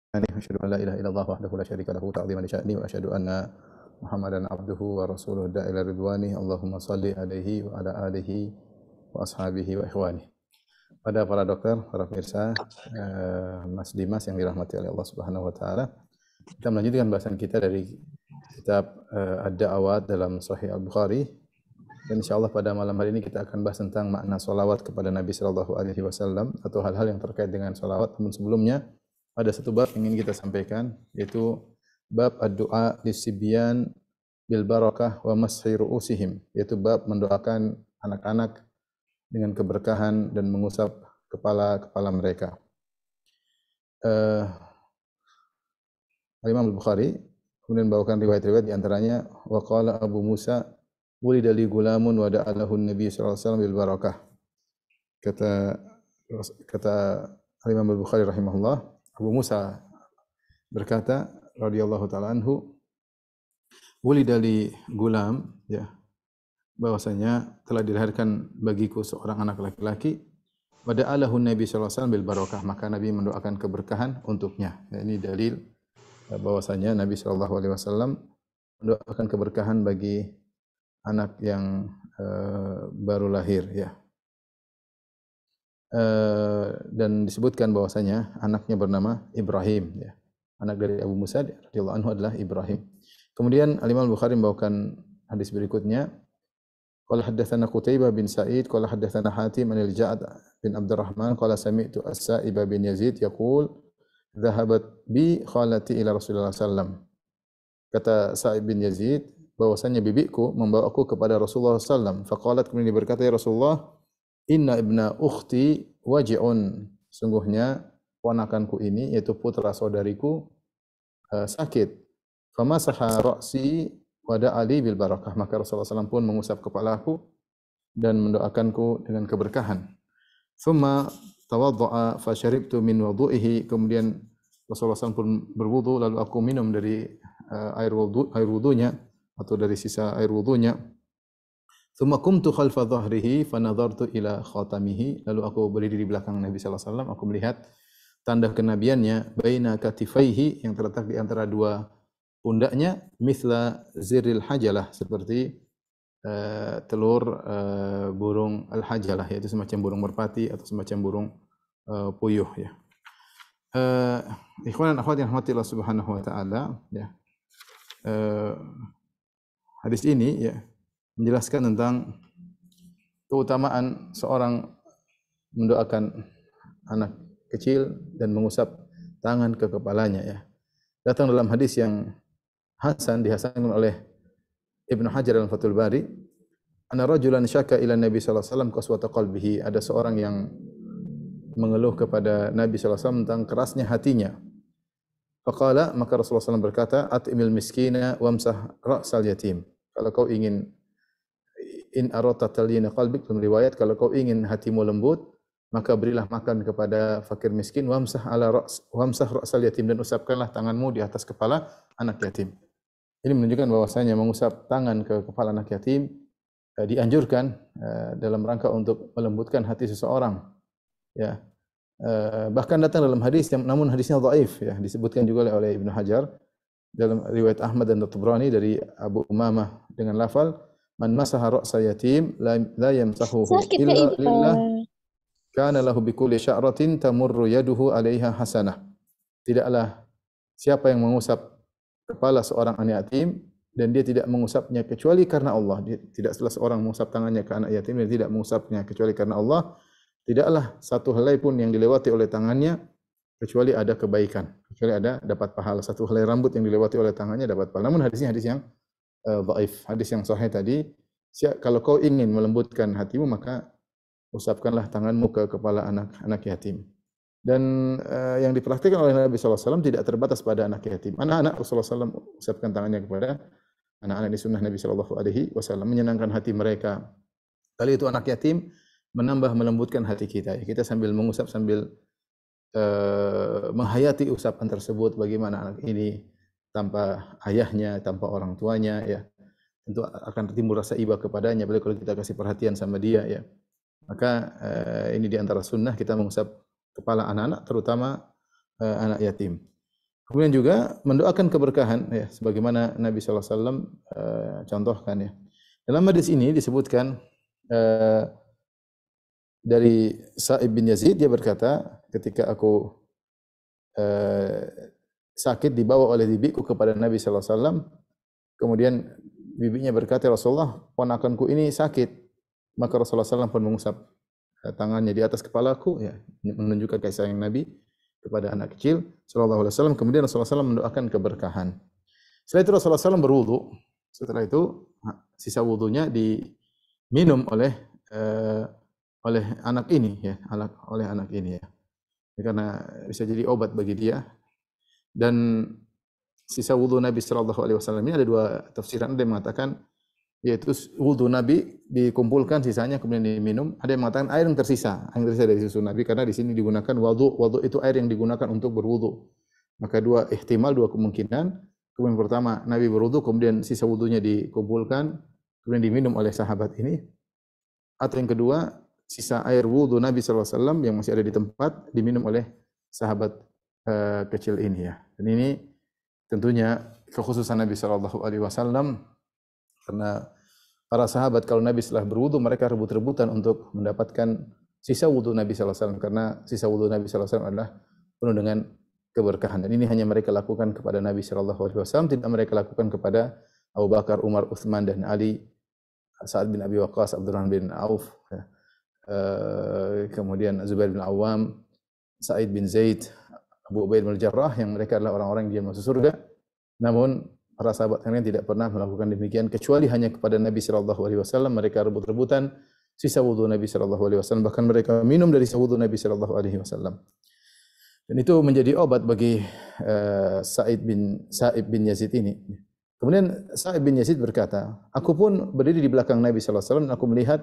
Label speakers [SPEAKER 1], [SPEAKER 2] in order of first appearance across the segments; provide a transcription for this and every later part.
[SPEAKER 1] Asyhadu an la ilaha illallah wahdahu la syarika lahu ta'dhiman li sya'ni wa asyhadu anna Muhammadan abduhu wa rasuluhu da'ila ridwani. Allahumma shalli alaihi wa ala alihi wa ashabihi wa ikhwani. Pada para dokter, para pemirsa, Mas Dimas yang dirahmati oleh Allah Subhanahu wa taala. Kita melanjutkan bahasan kita dari kitab Ad-Da'awat dalam Sahih Al-Bukhari. Dan insyaallah pada malam hari ini kita akan bahas tentang makna salawat kepada Nabi sallallahu alaihi wasallam atau hal-hal yang terkait dengan salawat. Namun sebelumnya ada satu bab yang ingin kita sampaikan, yaitu bab ad-du'a lis-sibyan bil barakah wa mashi ru'usihim, yaitu bab mendoakan anak-anak dengan keberkahan dan mengusap kepala-kepala mereka. Imam Al-Bukhari kemudian bawakan riwayat-riwayat di antaranya wa qala Abu Musa wulida li gulamun wa da'alahu Nabi sallallahu alaihi wasallam bil barakah. Kata Imam Al-Bukhari rahimahullah, Abu Musa berkata radhiyallahu taala anhu, wulida li gulam, ya, bahwasanya telah dilahirkan bagiku seorang anak laki-laki, wa da'alahu Nabi sallallahu alaihi wasallam bil barakah, maka Nabi mendoakan keberkahan untuknya. Ya, ini dalil bahwasanya Nabi sallallahu alaihi wasallam mendoakan keberkahan bagi anak yang baru lahir, ya. Dan disebutkan bahwasanya anaknya bernama Ibrahim, ya. Anak dari Abu Musa radhiyallahu anhu adalah Ibrahim. Kemudian Al-Imam Al-Bukhari membawakan hadis berikutnya. Qala haddatsana Qutaibah bin Sa'id qala haddatsana Hatim an al-Ja'd bin Abdurrahman qala sami'tu As-Sa'ib bin Yazid yaqul dhahabat bi khalati ila Rasulullah sallam. Kata Sa'ib bin Yazid bahwasanya bibiku membawa aku kepada Rasulullah sallam. Faqalat, kemudian berkata, ya Rasulullah, inna ibna ukhti waji'un, sungguhnya ponakanku ini, yaitu putra saudariku, sakit. Famasaha ra'si wa da'ali bil barakah, maka Rasulullah SAW pun mengusap kepalaku dan mendoakanku dengan keberkahan. Thumma tawadda'a fa syaribtu min wudu'ihi, kemudian Rasulullah SAW pun berwudu, lalu aku minum dari air wudunya atau dari sisa air wudunya. Tsumma qumtu khalfa dhahrihi fa nadhartu ila khatamihi, lalu aku berdiri di belakang Nabi sallallahu alaihi wasallam, aku melihat tanda kenabiannya, baina katifaihi, yang terletak di antara dua pundaknya, mithla zirril hajalah, seperti telur burung al-hajalah, yaitu semacam burung merpati atau semacam burung puyuh, ya. Ikhwan dan akhwat yang dirahmati Allah Subhanahu wa taala, ya. Hadis ini, ya, menjelaskan tentang keutamaan seorang mendoakan anak kecil dan mengusap tangan ke kepalanya, ya. Datang dalam hadis yang hasan, dihasankan oleh Ibnu Hajar al-Fathul Bari, anna rajulan syaka ila Nabi sallallahu alaihi wasallam qaswata qalbihi, ada seorang yang mengeluh kepada Nabi sallallahu alaihi wasallam tentang kerasnya hatinya. Faqala, maka Rasulullah SAW berkata, at'imil miskina wamsah ra'sal yatim. Kalau kau ingin, in arata talyina qalbik, dalam riwayat, kalau kau ingin hatimu lembut, maka berilah makan kepada fakir miskin, wamsah ra'sal yatim, dan usapkanlah tanganmu di atas kepala anak yatim. Ini menunjukkan bahwasanya mengusap tangan ke kepala anak yatim dianjurkan dalam rangka untuk melembutkan hati seseorang, ya. Bahkan datang dalam hadis yang, namun hadisnya dhaif, ya, disebutkan juga oleh Ibnu Hajar dalam riwayat Ahmad dan Tabrani dari Abu Umamah dengan lafal, man masaha ra'sa yatim la yamsahuhu illa lillah kana lahu bikulli sya'ratin tamurru yaduhu 'alaiha hasanah. Tidaklah siapa yang mengusap kepala seorang anak yatim dan dia tidak mengusapnya kecuali karena Allah. Tidak salah seorang mengusap tangannya ke anak yatim dan tidak mengusapnya kecuali karena Allah. Tidaklah satu helai pun yang dilewati oleh tangannya kecuali ada kebaikan, kecuali ada dapat pahala. Satu helai rambut yang dilewati oleh tangannya dapat pahala. Namun hadisnya hadis yang dhaif. Hadis yang sahih tadi, kalau kau ingin melembutkan hatimu, maka usapkanlah tanganmu ke kepala anak yatim. Dan yang dipraktikkan oleh Nabi sallallahu alaihi wasallam tidak terbatas pada anak yatim. Anak-anak Rasulullah SAW usapkan tangannya kepada anak-anak di sunnah Nabi sallallahu alaihi wasallam, menyenangkan hati mereka. Kali itu anak yatim menambah melembutkan hati kita. Kita sambil mengusap, sambil menghayati usapan tersebut, bagaimana anak ini tanpa ayahnya, tanpa orang tuanya, ya, tentu akan timbul rasa iba kepadanya, apalagi kalau kita kasih perhatian sama dia, ya. Maka ini di antara sunnah kita mengusap kepala anak-anak, terutama anak yatim. Kemudian juga mendoakan keberkahan ya sebagaimana Nabi sallallahu alaihi wasallam contohkan ya. Dalam hadis ini disebutkan eh, dari Sa'ib bin Yazid, dia berkata ketika aku sakit dibawa oleh bibiku kepada Nabi sallallahu alaihi wasallam, kemudian bibinya berkata, Rasulullah, ponakanku ini sakit. Maka Rasulullah SAW pun mengusap tangannya di atas kepalaku, ya, menunjukkan kasih sayang Nabi kepada anak kecil sallallahu alaihi wasallam. Kemudian Rasulullah SAW mendoakan keberkahan. Setelah itu Rasulullah SAW berwudu. Setelah itu sisa wudunya diminum oleh anak ini, ya, oleh anak ini, ya. Karena bisa jadi obat bagi dia. Dan sisa wudu Nabi sallallahu alaihi wasallam ini ada dua tafsiran. Ada yang mengatakan yaitu wudu Nabi dikumpulkan sisanya kemudian diminum. Ada yang mengatakan air yang tersisa dari susu Nabi, karena di sini digunakan wudu itu air yang digunakan untuk berwudu. Maka dua kemungkinan. Kemudian pertama Nabi berwudu, kemudian sisa wudunya dikumpulkan kemudian diminum oleh sahabat ini. Atau yang kedua, sisa air wudu Nabi sallallahu alaihi wasallam yang masih ada di tempat diminum oleh sahabat kecil ini, ya. Dan ini tentunya kekhususan Nabi sallallahu alaihi wasallam, karena para sahabat kalau Nabi setelah berwudu mereka rebut-rebutan untuk mendapatkan sisa wudu Nabi sallallahu alaihi wasallam, karena sisa wudu Nabi sallallahu alaihi wasallam adalah penuh dengan keberkahan. Dan ini hanya mereka lakukan kepada Nabi sallallahu alaihi wasallam, tidak mereka lakukan kepada Abu Bakar, Umar, Utsman dan Ali, Sa'ad bin Abi Waqqas, Abdurrahman bin Auf, ya. Kemudian Zubair bin Awam, Sa'id bin Zaid, Abu Ubaidah bin Jarrah, yang mereka adalah orang-orang yang masuk surga. Namun para sahabat yang lain tidak pernah melakukan demikian, kecuali hanya kepada Nabi sallallahu alaihi wasallam mereka rebut-rebutan sisa wudu Nabi sallallahu alaihi wasallam, bahkan mereka minum dari sisa wudu Nabi sallallahu alaihi wasallam. Dan itu menjadi obat bagi Sa'ib bin Yazid ini. Kemudian Sa'ib bin Yazid berkata, aku pun berdiri di belakang Nabi sallallahu alaihi wasallam dan aku melihat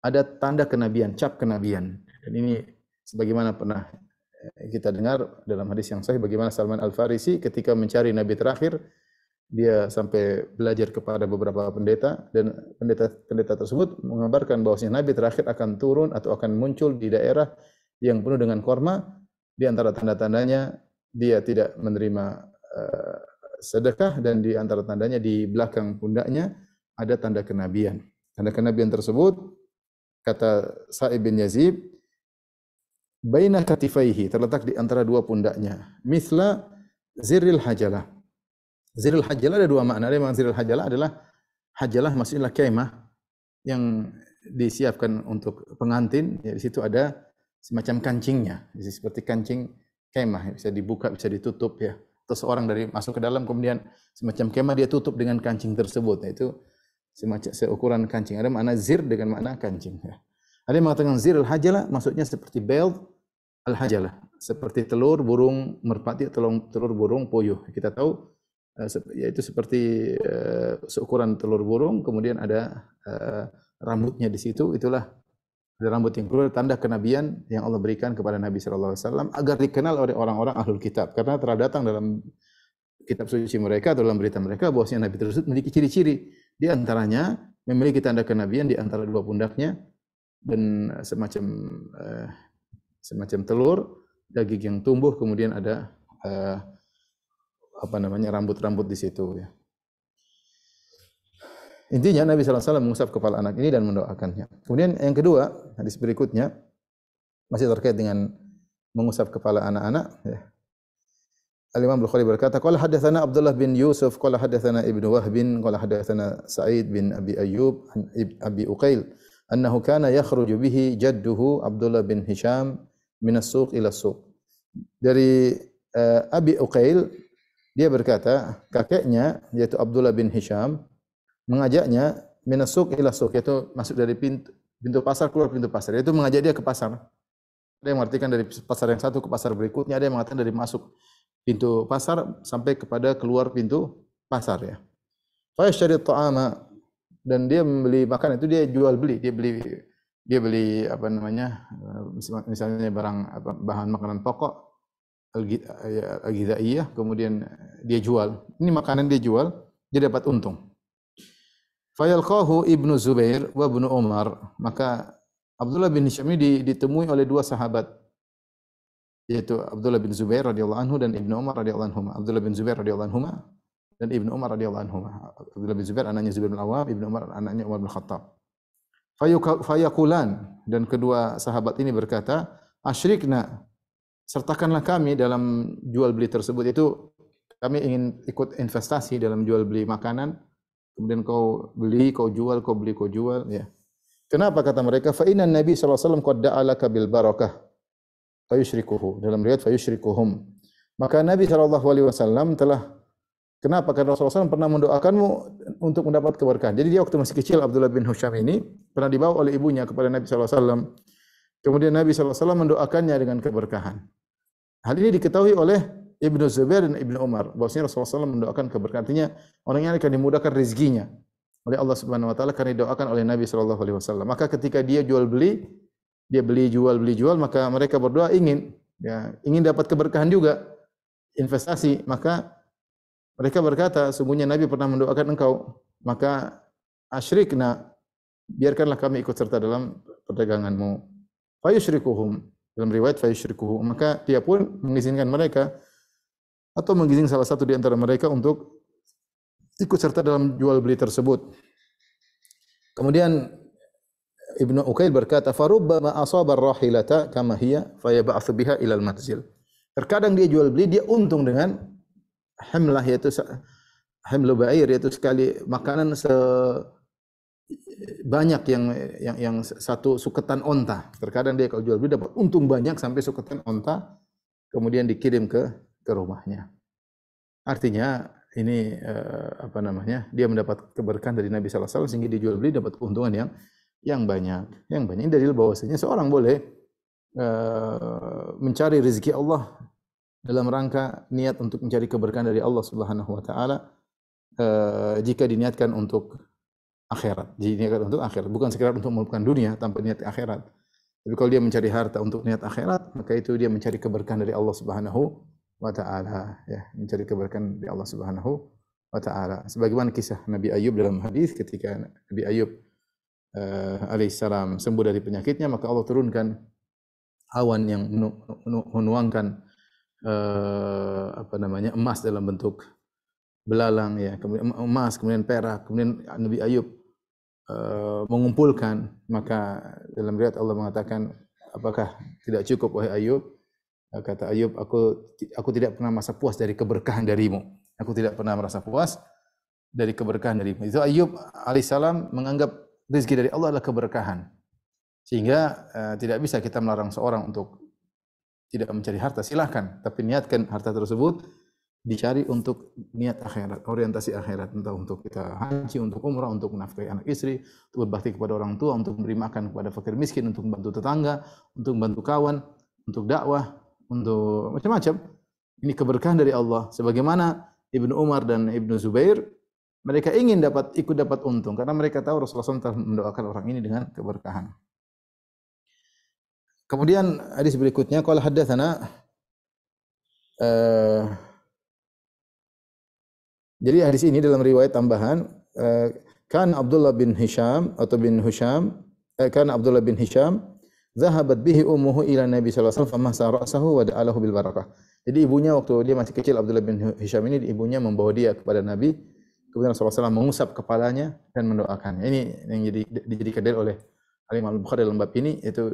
[SPEAKER 1] ada tanda kenabian, cap kenabian. Dan ini sebagaimana pernah kita dengar dalam hadis yang sahih bagaimana Salman Al-Farisi ketika mencari nabi terakhir, dia sampai belajar kepada beberapa pendeta, dan pendeta tersebut mengabarkan bahwasanya nabi terakhir akan turun atau akan muncul di daerah yang penuh dengan korma. Di antara tanda-tandanya dia tidak menerima sedekah, dan di antara tandanya di belakang pundaknya ada tanda kenabian. Tanda kenabian tersebut, kata Sa'ib bin Yazid, baina katifaihi, terletak di antara dua pundaknya, misla ziril hajalah. Ziril hajalah ada dua makna. Ada yang ziril hajalah adalah hajalah maksudnya kemah yang disiapkan untuk pengantin, ya, di situ ada semacam kancingnya, seperti kancing kemah, bisa dibuka, bisa ditutup, ya. Atau seorang dari masuk ke dalam kemudian semacam kemah dia tutup dengan kancing tersebut. Nah, itu semacam seukuran kancing. Ada makna zir dengan makna kancing, ya. Ada yang mengatakan zir al-hajalah maksudnya seperti beld al-hajalah, seperti telur burung merpati atau telur burung puyuh. Kita tahu yaitu seperti seukuran telur burung, kemudian ada rambutnya di situ. Itulah ada rambut yang keluar, tanda kenabian yang Allah berikan kepada Nabi sallallahu alaihi wasallam agar dikenal oleh orang-orang ahlul kitab, karena telah datang dalam kitab suci mereka atau dalam berita mereka bahwasanya Nabi tersebut memiliki ciri-ciri, di antaranya memiliki tanda kenabian di antara dua pundaknya, dan semacam telur daging yang tumbuh, kemudian ada rambut-rambut di situ, ya. Intinya Nabi sallallahu alaihi wasallam mengusap kepala anak ini dan mendoakannya. Kemudian yang kedua, hadis berikutnya masih terkait dengan mengusap kepala anak-anak, ya. Al-Imam Bukhari berkata, qala hadatsana Abdullah bin Yusuf, qala hadatsana Ibnu Wahb, qala hadatsana Sa'id bin Abi Ayyub an Abi Uqail annahu kana yakhruju bihi jadduhu Abdullah bin Hisham min as-suq ila as-suq. Dari Abi Uqail, dia berkata kakeknya yaitu Abdullah bin Hisham mengajaknya min as-suq ila as-suq, yaitu masuk dari pintu pasar keluar pintu pasar, yaitu mengajak dia ke pasar. Ada yang mengartikan dari pasar yang satu ke pasar berikutnya, ada yang mengatakan dari masuk pintu pasar sampai kepada keluar pintu pasar, ya. Fa yashtari ta'ama, dan dia membeli makan, itu dia jual beli, dia beli misalnya bahan makanan pokok al-ghidaiyah, kemudian dia jual. Ini makanan dia jual, dia dapat untung. Fa yalqahu Ibnu Zubair wa Ibnu Umar, maka Abdullah bin Hisham ini ditemui oleh dua sahabat, yaitu Abdullah bin Zubair radhiyallahu anhu dan Ibnu Umar radhiyallahu anhuma. Abdullah bin Zubair radhiyallahu anhuma dan Ibnu Umar radhiyallahu anhuma. Abdullah bin Zubair anaknya Zubair bin Awam, Ibnu Umar anaknya Umar bin Khattab. Fayaqulan, dan kedua sahabat ini berkata, asyrikna, sertakanlah kami dalam jual beli tersebut. Itu kami ingin ikut investasi dalam jual beli makanan. Kemudian kau beli, kau jual, kau beli, kau jual, ya. Kenapa kata mereka? Fa inna Nabi sallallahu alaihi wasallam qad da'alaka bil barakah fayushrikuhu. Dalam riwayat fayushrikuhum. Maka Nabi sallallahu alaihi wasallam telah, kenapa? Karena Rasulullah SAW pernah mendoakanmu untuk mendapat keberkahan. Jadi dia waktu masih kecil, Abdullah bin Husham ini pernah dibawa oleh ibunya kepada Nabi sallallahu alaihi wasallam. Kemudian Nabi sallallahu alaihi wasallam mendoakannya dengan keberkahan. Hal ini diketahui oleh Ibnu Zubair dan Ibnu Umar, bahwasanya Rasulullah SAW mendoakan keberkahan. Artinya orang yang akan dimudahkan rezekinya oleh Allah Subhanahu wa taala karena didoakan oleh Nabi sallallahu alaihi wasallam. Maka ketika dia jual beli, dia beli jual, maka mereka berdua ingin dapat keberkahan juga, investasi. Maka mereka berkata, sungguhnya Nabi pernah mendoakan engkau, maka asyrikna, biarkanlah kami ikut serta dalam perdaganganmu. Fayushrikuhum, dalam riwayat fayushrikuhum, maka dia pun mengizinkan mereka atau mengizinkan salah satu di antara mereka untuk ikut serta dalam jual beli tersebut. Kemudian Ibnu Uqail berkata, farubbama asaba ar-rahilata kama hiya fayab'atsu biha ila al-manzil. Terkadang dia jual beli, dia untung dengan hamlah, yaitu hamlu ba'ir, yaitu sekali makanan sebanyak yang satu suketan onta. Terkadang dia kalau jual beli dapat untung banyak sampai suketan onta, kemudian dikirim ke rumahnya. Artinya ini dia mendapat keberkahan dari Nabi sallallahu alaihi wasallam sehingga dijual beli dapat keuntungan yang banyak. Ini dalil bahwasanya seorang boleh mencari rezeki Allah dalam rangka niat untuk mencari keberkahan dari Allah Subhanahu wa taala, jika diniatkan untuk akhirat. Diniatkan untuk akhirat, bukan sekedar untuk mengumpulkan dunia tanpa niat akhirat. Tapi kalau dia mencari harta untuk niat akhirat, maka itu dia mencari keberkahan dari Allah Subhanahu wa taala, ya, mencari keberkahan dari Allah Subhanahu wa taala. Sebagaimana kisah Nabi Ayub dalam hadis, ketika Nabi Ayub alaihissalam sembuh dari penyakitnya, maka Allah turunkan awan yang menuangkan emas dalam bentuk belalang, ya, kemudian emas, kemudian perak, kemudian Nabi Ayub mengumpulkan. Maka dalam riwayat Allah mengatakan, apakah tidak cukup wahai Ayub? Kata Ayub, aku tidak pernah merasa puas dari keberkahan darimu. Aku tidak pernah merasa puas dari keberkahan darimu. Itu Ayub alaihissalam menganggap rezeki dari Allah adalah keberkahan. Sehingga tidak bisa kita melarang seorang untuk tidak mencari harta, silahkan, tapi niatkan harta tersebut dicari untuk niat akhirat, orientasi akhirat, entah untuk kita haji, untuk umrah, untuk menafkahi anak istri, untuk berbakti kepada orang tua, untuk memberi makan kepada fakir miskin, untuk membantu tetangga, untuk membantu kawan, untuk dakwah, untuk macam-macam. Ini keberkahan dari Allah. Sebagaimana Ibnu Umar dan Ibnu Zubair, mereka ingin ikut dapat untung karena mereka tahu Rasulullah SAW telah mendoakan orang ini dengan keberkahan. Kemudian hadis berikutnya, qala haddatsana jadi hadis ini dalam riwayat tambahan, kan Abdullah bin Hisham atau bin Husham, kan Abdullah bin Hisham zahabat bihi ummuhu ila Nabi sallallahu alaihi wasallam famasa ra'sahu wa da'alahu bil barakah. Jadi ibunya waktu dia masih kecil, Abdullah bin Hisham ini, ibunya membawa dia kepada Nabi, kemudian Rasulullah SAW mengusap kepalanya dan mendoakan. Ini yang dijadikan dalil oleh Imam Al-Bukhari dalam bab ini, yaitu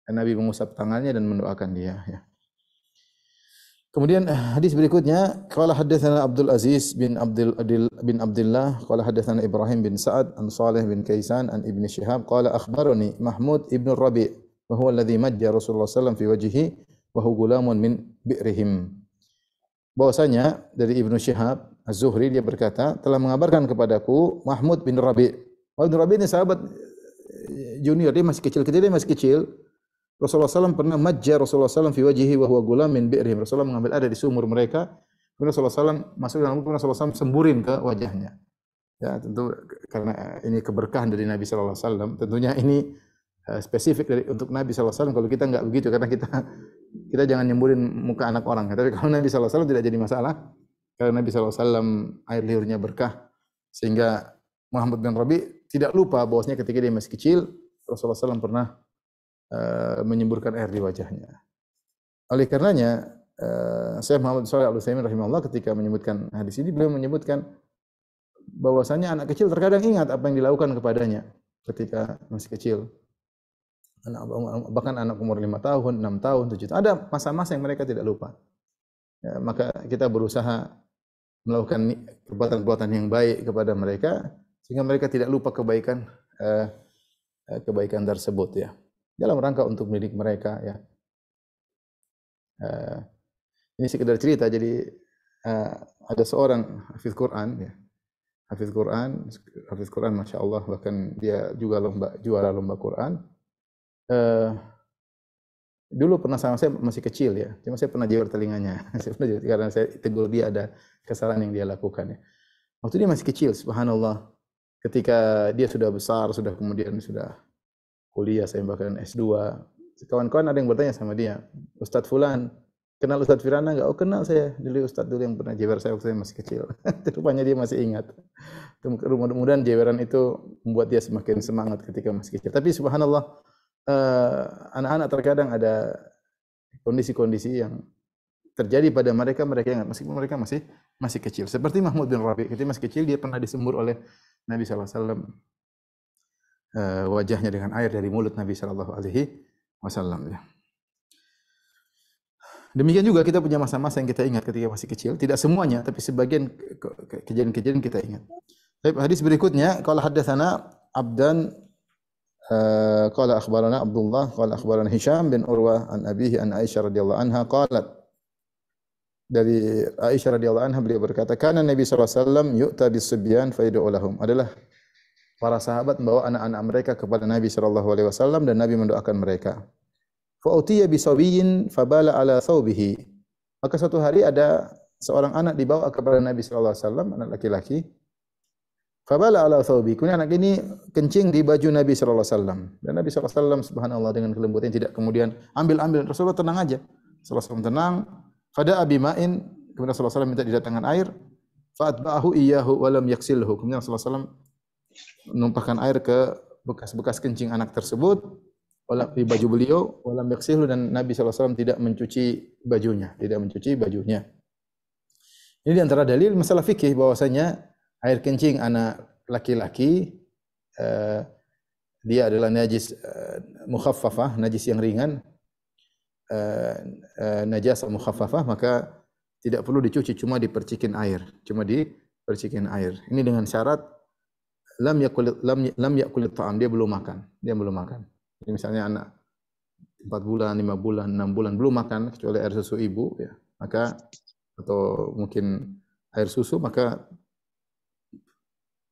[SPEAKER 1] Nabi mengusap tangannya dan mendoakan dia, ya. Kemudian hadis berikutnya, qala haddatsana Abdul Aziz bin Abdullah qala haddatsana Ibrahim bin Sa'ad an Salih bin Kaisan an Ibnu Syihab qala akhbarani Mahmud ibn Rabi' wa huwa alladhi majja Rasulullah sallallahu alaihi wasallam fi wajhihi wa huwa gulamun min bi'rihim. Bahwasanya dari Ibnu Syihab Az-Zuhri, dia berkata, telah mengabarkan kepadaku Mahmud bin Rabi'. Mahmud bin Rabi' ini sahabat junior, dia masih kecil. Rasulullah SAW pernah majja Rasulullah SAW fi wajhihi wa huwa gulam min bi'rihim. Rasulullah mengambil air di sumur mereka. Kemudian Rasulullah SAW masuk dalam sumur, Rasulullah SAW semburin ke wajahnya. Ya, tentu karena ini keberkahan dari Nabi sallallahu alaihi wasallam. Tentunya ini spesifik untuk Nabi sallallahu alaihi wasallam. Kalau kita enggak begitu, karena kita jangan nyemburin muka anak orang. Tapi kalau Nabi sallallahu alaihi wasallam tidak jadi masalah. Karena Nabi sallallahu alaihi wasallam air liurnya berkah, sehingga Muhammad bin Rabi' tidak lupa bahwasanya ketika dia masih kecil Rasulullah SAW pernah menyemburkan air di wajahnya. Oleh karenanya Syekh Muhammad Shalih Al-Utsaimin rahimahullah ketika menyebutkan hadis ini, beliau menyebutkan bahwasanya anak kecil terkadang ingat apa yang dilakukan kepadanya ketika masih kecil. Bahkan anak umur 5 tahun, 6 tahun, 7 tahun. Ada masa-masa yang mereka tidak lupa. Ya, maka kita berusaha melakukan perbuatan-perbuatan yang baik kepada mereka sehingga mereka tidak lupa kebaikan tersebut ya. Dalam rangka untuk mendidik mereka ya. Ini sekedar cerita. Jadi ada seorang hafiz Quran ya. Hafiz Quran Masya Allah, bahkan dia juga juara lomba Quran. Dulu pernah sama saya masih kecil ya, cuma saya pernah jewer telinganya. Karena saya tegur dia ada kesalahan yang dia lakukan ya. Waktu dia masih kecil, subhanallah, ketika dia sudah besar, kemudian sudah kuliah, saya bahkan S2, kawan-kawan ada yang bertanya sama dia, Ustadz Fulan, kenal Ustadz Firana enggak? Oh kenal saya, dulu Ustadz dulu yang pernah jewer saya waktu saya masih kecil. Rupanya dia masih ingat. Mudah-mudahan jeweran itu membuat dia semakin semangat ketika masih kecil. Tapi subhanallah, anak-anak terkadang ada kondisi-kondisi yang terjadi pada mereka ingat meskipun mereka masih kecil. Seperti Mahmud bin Rabi, ketika masih kecil dia pernah disembur oleh Nabi SAW, wajahnya dengan air dari mulut Nabi SAW. Ya. Demikian juga kita punya masa-masa yang kita ingat ketika masih kecil. Tidak semuanya, tapi sebagian kejadian-kejadian kita ingat. Hadis berikutnya, qala haddatsana Abdan qala akhbarana Abdullah qala akhbarana Hisham bin Urwah an abihi an Aisyah radhiyallahu anha qalat. Dari Aisyah radhiyallahu anha beliau berkata, kana Nabi sallallahu alaihi wasallam yu'ta bis-sibyan fa yad'u lahum. Adalah para sahabat membawa anak-anak mereka kepada Nabi sallallahu alaihi wasallam dan Nabi mendoakan mereka. Fa utiya bisawiyyin fabala ala thawbihi. Maka suatu hari ada seorang anak dibawa kepada Nabi sallallahu alaihi wasallam, anak laki-laki. Fabala ala thawbi. Kemudian anak ini kencing di baju Nabi sallallahu alaihi wasallam. Dan Nabi sallallahu alaihi wasallam subhanallah dengan kelembutan tidak kemudian ambil. Rasulullah tenang aja. Sallallahu alaihi wasallam tenang. Fada abi ma'in. Kemudian sallallahu alaihi wasallam minta didatangkan air. Fa'atba'ahu iyyahu wa lam yaksilhu. Kemudian sallallahu alaihi wasallam menumpahkan air ke bekas-bekas kencing anak tersebut di baju beliau, wa lam yaksilhu, dan Nabi sallallahu alaihi wasallam tidak mencuci bajunya. Ini di antara dalil masalah fikih bahwasanya air kencing anak laki-laki dia adalah najis mukhaffafah, najis yang ringan, najasa mukhaffafah, maka tidak perlu dicuci, cuma dipercikin air. Ini dengan syarat lam yakul ta'am, dia belum makan. Jadi misalnya anak 4 bulan, 5 bulan, 6 bulan belum makan kecuali air susu ibu ya, maka atau mungkin air susu, maka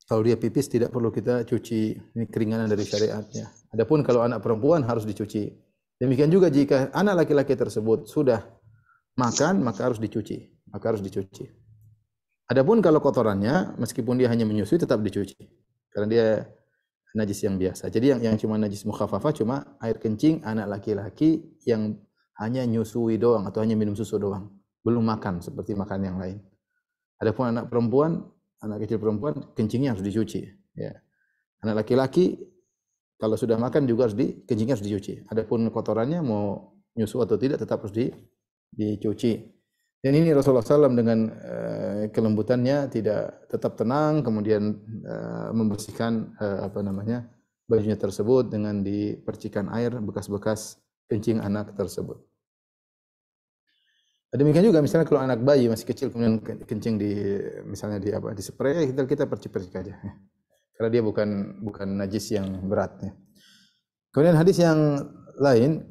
[SPEAKER 1] kalau dia pipis tidak perlu kita cuci. Ini keringanan dari syariatnya. Adapun kalau anak perempuan harus dicuci. Demikian juga jika anak laki-laki tersebut sudah makan, maka harus dicuci. Adapun kalau kotorannya, meskipun dia hanya menyusui tetap dicuci. Karena dia najis yang biasa. Jadi yang cuma najis mukhaffafah cuma air kencing anak laki-laki yang hanya nyusui doang atau hanya minum susu doang, belum makan seperti makan yang lain. Adapun anak kecil perempuan kencingnya harus dicuci ya. Anak laki-laki kalau sudah makan juga kencingnya harus dicuci. Adapun kotorannya mau nyusu atau tidak tetap harus dicuci. Dan ini Rasulullah SAW dengan kelembutannya tetap tenang, kemudian membersihkan bajunya tersebut dengan dipercikan air bekas-bekas kencing anak tersebut. Demikian juga misalnya kalau anak bayi masih kecil kemudian kencing di spray, kita percik-percik aja. Karena dia bukan najis yang berat ya. Kemudian hadis yang lain,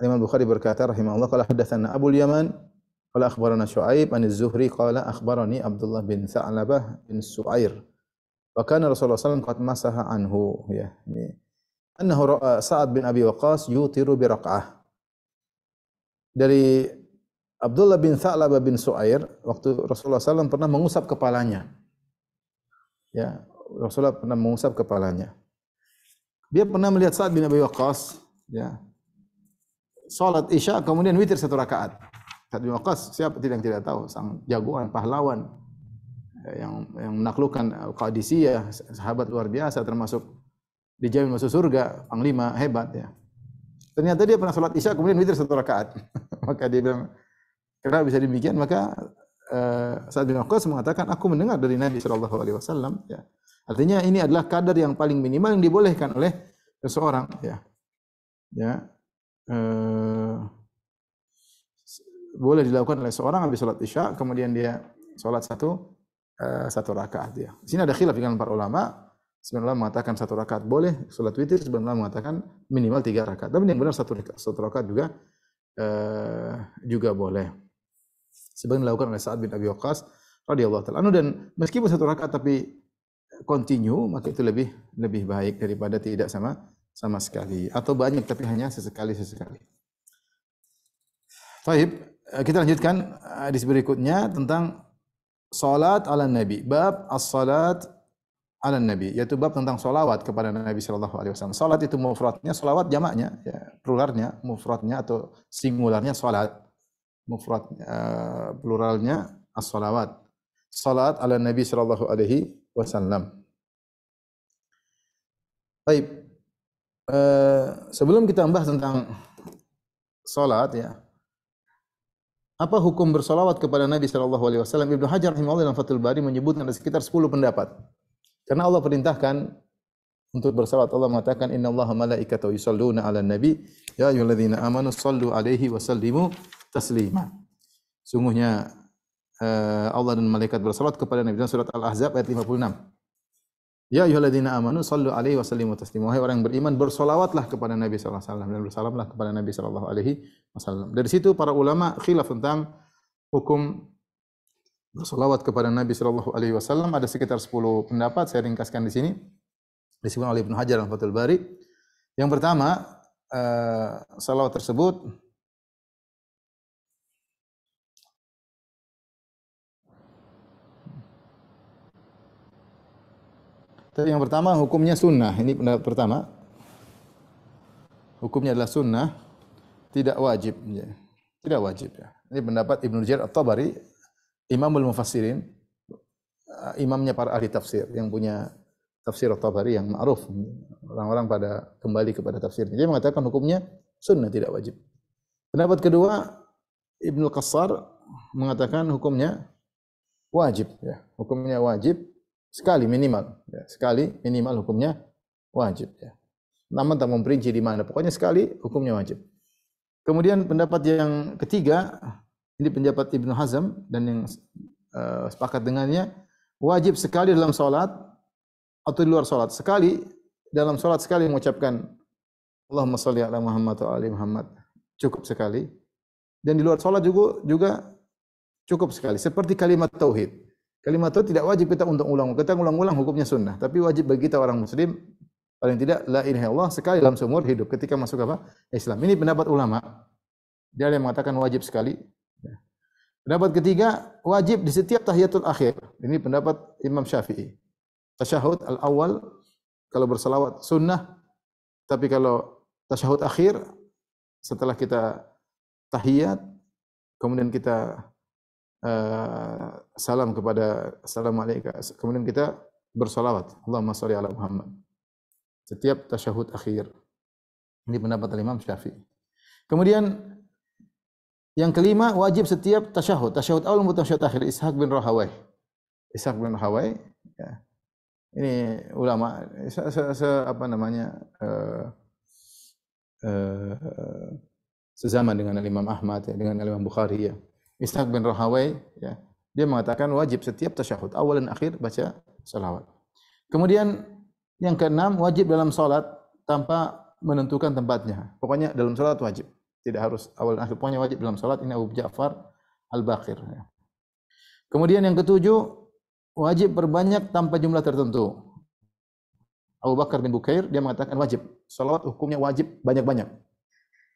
[SPEAKER 1] Imam Bukhari berkata rahimahullah, qala hadatsana Abu Yaman qala akhbarana Syu'aib an Az-Zuhri qala akhbarani Abdullah bin Sa'labah bin Su'air wa kana Rasulullah sallallahu alaihi wasallam qad masaha anhu ya. Ini annahu ra'a Sa'ad bin Abi Waqqas yutiru bi raq'ah. Dari Abdullah bin Sa'labah bin Su'air, waktu Rasulullah SAW pernah mengusap kepalanya. Ya, Rasulullah pernah mengusap kepalanya. Dia pernah melihat Sa'ad bin Abi Waqqas ya, salat Isya kemudian witir 1 rakaat. Sa'ad bin Waqqas siapa yang tidak tahu, sang jagoan, pahlawan yang menaklukkan Qadisiyah, sahabat luar biasa, termasuk dijamin masuk surga, panglima hebat ya. Ternyata dia pernah salat Isya kemudian witir 1 rakaat. Maka dia bilang, kenapa bisa demikian? Maka Sa'ad bin Waqqas mengatakan, aku mendengar dari Nabi sallallahu alaihi wasallam, ya. Artinya ini adalah kadar yang paling minimal yang dibolehkan oleh seseorang, ya. Ya. Boleh dilakukan oleh seorang habis salat Isya, kemudian dia salat satu rakaat, ya. Di sini ada khilaf dengan para ulama. Sebagian ulama mengatakan satu rakaat boleh salat witir, sebagian ulama mengatakan minimal 3 rakaat. Tapi yang benar satu rakaat juga boleh. Sebagian dilakukan oleh Sa'ad bin Abi Waqqas radhiyallahu ta'ala anhu, dan meskipun satu rakaat tapi continue, maka itu lebih baik daripada tidak sama sekali, atau banyak tapi hanya sesekali. Baik, kita lanjutkan hadis berikutnya tentang salat ala Nabi. Bab as-salat ala Nabi, yaitu bab tentang salawat kepada Nabi sallallahu alaihi wasallam. Salat itu mufradnya, salawat jamaknya, ya, pluralnya, mufradnya atau singularnya salat. Mufrad pluralnya as-salawat. Salat ala Nabi sallallahu alaihi wasallam. Baik. Sebelum kita membahas tentang salat, ya. Apa hukum bersalawat kepada Nabi sallallahu alaihi wasallam? Ibnu Hajar rahimahullah dalam Fathul Bari menyebutkan ada sekitar 10 pendapat. Karena Allah perintahkan untuk bersalawat. Allah mengatakan, innallaha malaikatahu yusholluna 'alan nabi ya ayyuhalladzina amanu shallu 'alaihi wa sallimu taslima. Sungguhnya Allah dan malaikat bersalawat kepada Nabi, dalam surat Al-Ahzab ayat 56. Ya ayyuhalladzina amanu shallu alaihi wa sallimu taslima. Wahai orang yang beriman, bersalawatlah kepada Nabi sallallahu alaihi wasallam dan bersalamlah kepada Nabi sallallahu alaihi wasallam. Dari situ para ulama khilaf tentang hukum bersalawat kepada Nabi sallallahu alaihi wasallam. Ada sekitar 10 pendapat, saya ringkaskan di sini. Disebutkan oleh Ibnu Hajar dalam Fathul Bari. Yang pertama, salawat tersebut hukumnya sunnah. Ini pendapat pertama. Hukumnya adalah sunnah, tidak wajib. Ya. Tidak wajib. Ya. Ini pendapat Ibnu Jarir At-Tabari, Imamul Mufassirin, imamnya para ahli tafsir yang punya tafsir At-Tabari yang ma'ruf. Orang-orang pada kembali kepada tafsirnya. Dia mengatakan hukumnya sunnah, tidak wajib. Pendapat kedua, Ibnu Qassar mengatakan hukumnya wajib. Ya. Hukumnya wajib. Sekali minimal, ya, sekali minimal hukumnya wajib. Ya. Namun tak memperinci di mana. Pokoknya sekali hukumnya wajib. Kemudian pendapat yang ketiga, ini pendapat Ibnu Hazm dan yang sepakat dengannya, wajib sekali dalam salat atau di luar salat. Sekali dalam salat, sekali mengucapkan Allahumma shalli ala Muhammad wa ali Muhammad, cukup sekali. Dan di luar salat juga cukup sekali. Seperti kalimat tauhid. Kalimat itu tidak wajib kita untuk ulang. Kita ulang-ulang hukumnya sunnah, tapi wajib bagi kita orang muslim paling tidak la ilaha illallah sekali dalam seumur hidup ketika masuk Islam. Ini pendapat ulama. Dia ada yang mengatakan wajib sekali. Pendapat ketiga, wajib di setiap tahiyatul akhir. Ini pendapat Imam Syafi'i. Tasyahud al-awwal kalau bersalawat sunnah, tapi kalau tasyahud akhir setelah kita tahiyat kemudian kita salam kepada assalamualaikum, kemudian kita bersalawat Allahumma shalli ala Muhammad setiap tasyahud akhir. Ini pendapat Imam Syafi'i. Kemudian yang kelima, wajib setiap tasyahud awal maupun tasyahud akhir. Ishaq bin Rahawai, ya. Ini ulama sezaman dengan Imam Ahmad, ya, dengan Imam Bukhari, ya. Ishaq bin Rahawai, ya, dia mengatakan wajib setiap tasyahud awal dan akhir baca salawat. Kemudian yang keenam, wajib dalam salat tanpa menentukan tempatnya. Pokoknya dalam salat wajib, tidak harus awal dan akhir. Pokoknya wajib dalam salat. Ini Abu Ja'far Al-Baqir. Ya. Kemudian yang ketujuh, wajib berbanyak tanpa jumlah tertentu. Abu Bakar bin Bukair dia mengatakan wajib. Salawat hukumnya wajib banyak-banyak.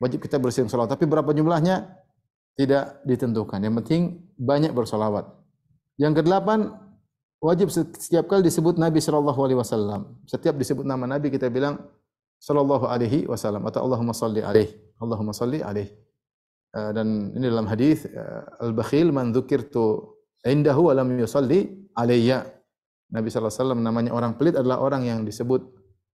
[SPEAKER 1] Wajib kita bersering salawat, tapi berapa jumlahnya tidak ditentukan. Yang penting banyak bersalawat. Yang kedelapan, wajib setiap kali disebut Nabi sallallahu alaihi wasallam. Setiap disebut nama Nabi kita bilang sallallahu alaihi wasallam atau Allahumma shalli alaihi. Allahumma shalli alaihi. Dan ini dalam hadis al-bakhil man dzukirtu indahu wa lam yusalli alayya. Nabi sallallahu alaihi wasallam namanya orang pelit adalah orang yang disebut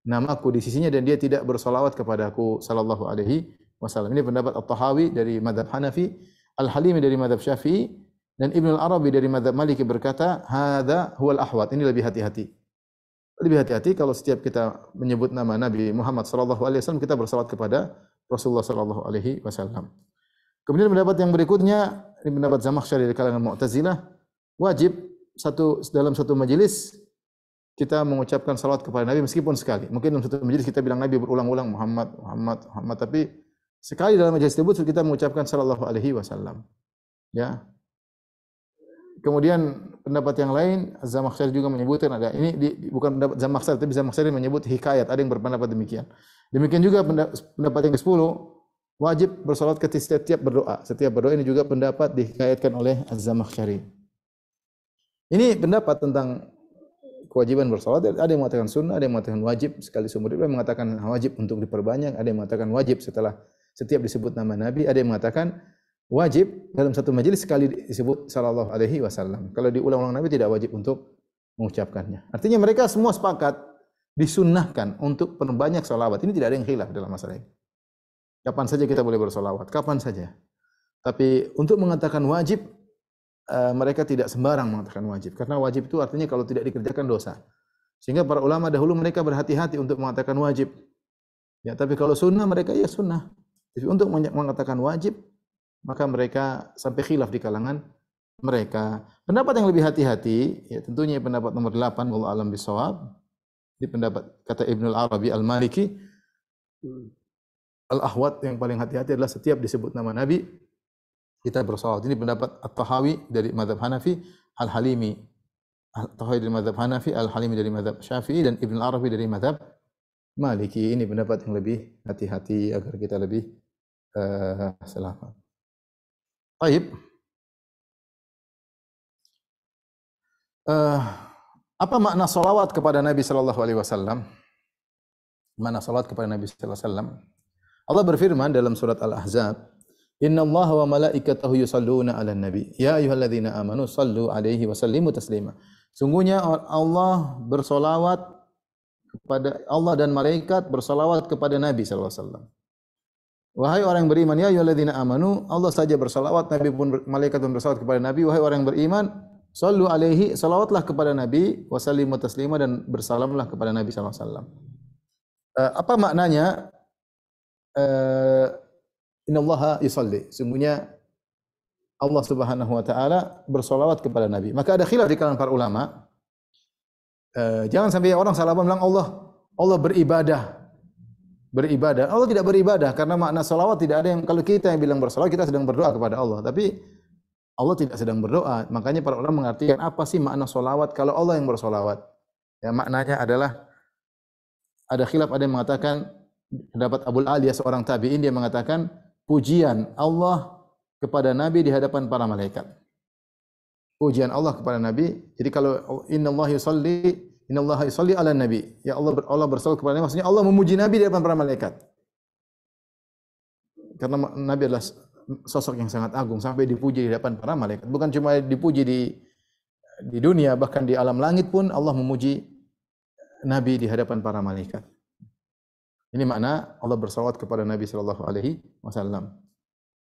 [SPEAKER 1] namaku di sisinya dan dia tidak bersalawat kepadaku sallallahu alaihi wasallam. Ini pendapat At-Tahawi dari mazhab Hanafi, Al-Halimi dari mazhab Syafi'i, dan Ibnu Al-Arabi dari mazhab Maliki berkata, "Hadza huwal ahwat." Ini lebih hati-hati. Lebih hati-hati kalau setiap kita menyebut nama Nabi Muhammad sallallahu alaihi wasallam kita bersalawat kepada Rasulullah sallallahu alaihi wasallam. Kemudian pendapat yang berikutnya, ini pendapat Zamakhsyari dari kalangan Mu'tazilah, wajib dalam satu majelis kita mengucapkan salawat kepada Nabi meskipun sekali. Mungkin dalam satu majelis kita bilang Nabi berulang-ulang Muhammad, Muhammad, Muhammad, tapi sekali dalam majelis tersebut kita mengucapkan sallallahu alaihi wasallam. Ya. Kemudian pendapat yang lain, Zamakhsyari juga menyebutkan ada ini bukan pendapat Zamakhsyari, tapi Zamakhsyari menyebut hikayat, ada yang berpendapat demikian. Demikian juga pendapat yang ke-10, wajib bersalawat ketika setiap berdoa. Setiap berdoa ini juga pendapat dihikayatkan oleh Az-Zamakhsyari. Ini pendapat tentang kewajiban bersalawat. Ada yang mengatakan sunnah, ada yang mengatakan wajib sekali seumur hidup, ada yang mengatakan wajib untuk diperbanyak, ada yang mengatakan wajib setelah setiap disebut nama Nabi, ada yang mengatakan wajib dalam satu majelis sekali disebut sallallahu alaihi wasallam. Kalau diulang-ulang Nabi tidak wajib untuk mengucapkannya. Artinya mereka semua sepakat disunnahkan untuk perbanyak salawat. Ini tidak ada yang khilaf dalam masalah ini. Kapan saja kita boleh bersalawat, kapan saja. Tapi untuk mengatakan wajib, mereka tidak sembarang mengatakan wajib. Karena wajib itu artinya kalau tidak dikerjakan dosa. Sehingga para ulama dahulu mereka berhati-hati untuk mengatakan wajib. Ya, tapi kalau sunnah mereka ya sunnah. Tapi untuk mengatakan wajib, maka mereka sampai khilaf di kalangan mereka. Pendapat yang lebih hati-hati, ya tentunya pendapat nomor 8, wallahu a'lam bishawab. Di pendapat kata Ibnu Al-Arabi Al-Maliki, al-ahwat yang paling hati-hati adalah setiap disebut nama Nabi kita bersalawat. Ini pendapat At-Tahawi dari mazhab Hanafi, Al-Halimi At-Tahawi dari mazhab Hanafi, Al-Halimi dari mazhab Syafi'i, dan Ibnu Al-Arabi dari mazhab Maliki. Ini pendapat yang lebih hati-hati agar kita lebih selamat. Baik. Apa makna salawat kepada Nabi sallallahu alaihi wasallam? Makna salawat kepada Nabi sallallahu alaihi wasallam. Allah berfirman dalam surat Al-Ahzab, "Innallaha wa malaikatahu yusholluna 'alan nabi, ya ayyuhalladzina amanu shallu 'alaihi wa sallimu taslima." Sungguhnya Allah bersolawat kepada Allah dan malaikat bersolawat kepada Nabi sallallahu alaihi wasallam. Wahai orang yang beriman, ya ayyuhalladzina amanu, Allah saja bersalawat, Nabi pun malaikat pun bersalawat kepada Nabi. Wahai orang yang beriman, sallu alaihi, salawatlah kepada Nabi, wa sallimu taslima, dan bersalamlah kepada Nabi sallallahu alaihi wasallam. Apa maknanya? Innallaha yusalli. Sungguhnya Allah Subhanahu wa taala bersalawat kepada Nabi. Maka ada khilaf di kalangan para ulama. Jangan sampai orang salah bilang Allah beribadah. Allah tidak beribadah karena makna salawat tidak ada yang, kalau kita yang bilang bersalawat kita sedang berdoa kepada Allah, tapi Allah tidak sedang berdoa. Makanya para ulama mengartikan apa sih makna salawat kalau Allah yang bersalawat. Ya, maknanya adalah ada khilaf, ada yang mengatakan pendapat Abul Aliyah seorang tabi'in, dia mengatakan pujian Allah kepada Nabi di hadapan para malaikat. Pujian Allah kepada Nabi. Jadi kalau innallaha yusalli ala nabi, ya Allah bersalawat kepada Nabi, maksudnya Allah memuji Nabi di hadapan para malaikat. Karena Nabi adalah sosok yang sangat agung sampai dipuji di hadapan para malaikat. Bukan cuma dipuji di dunia, bahkan di alam langit pun Allah memuji Nabi di hadapan para malaikat. Ini makna Allah bersalawat kepada Nabi sallallahu alaihi wasallam.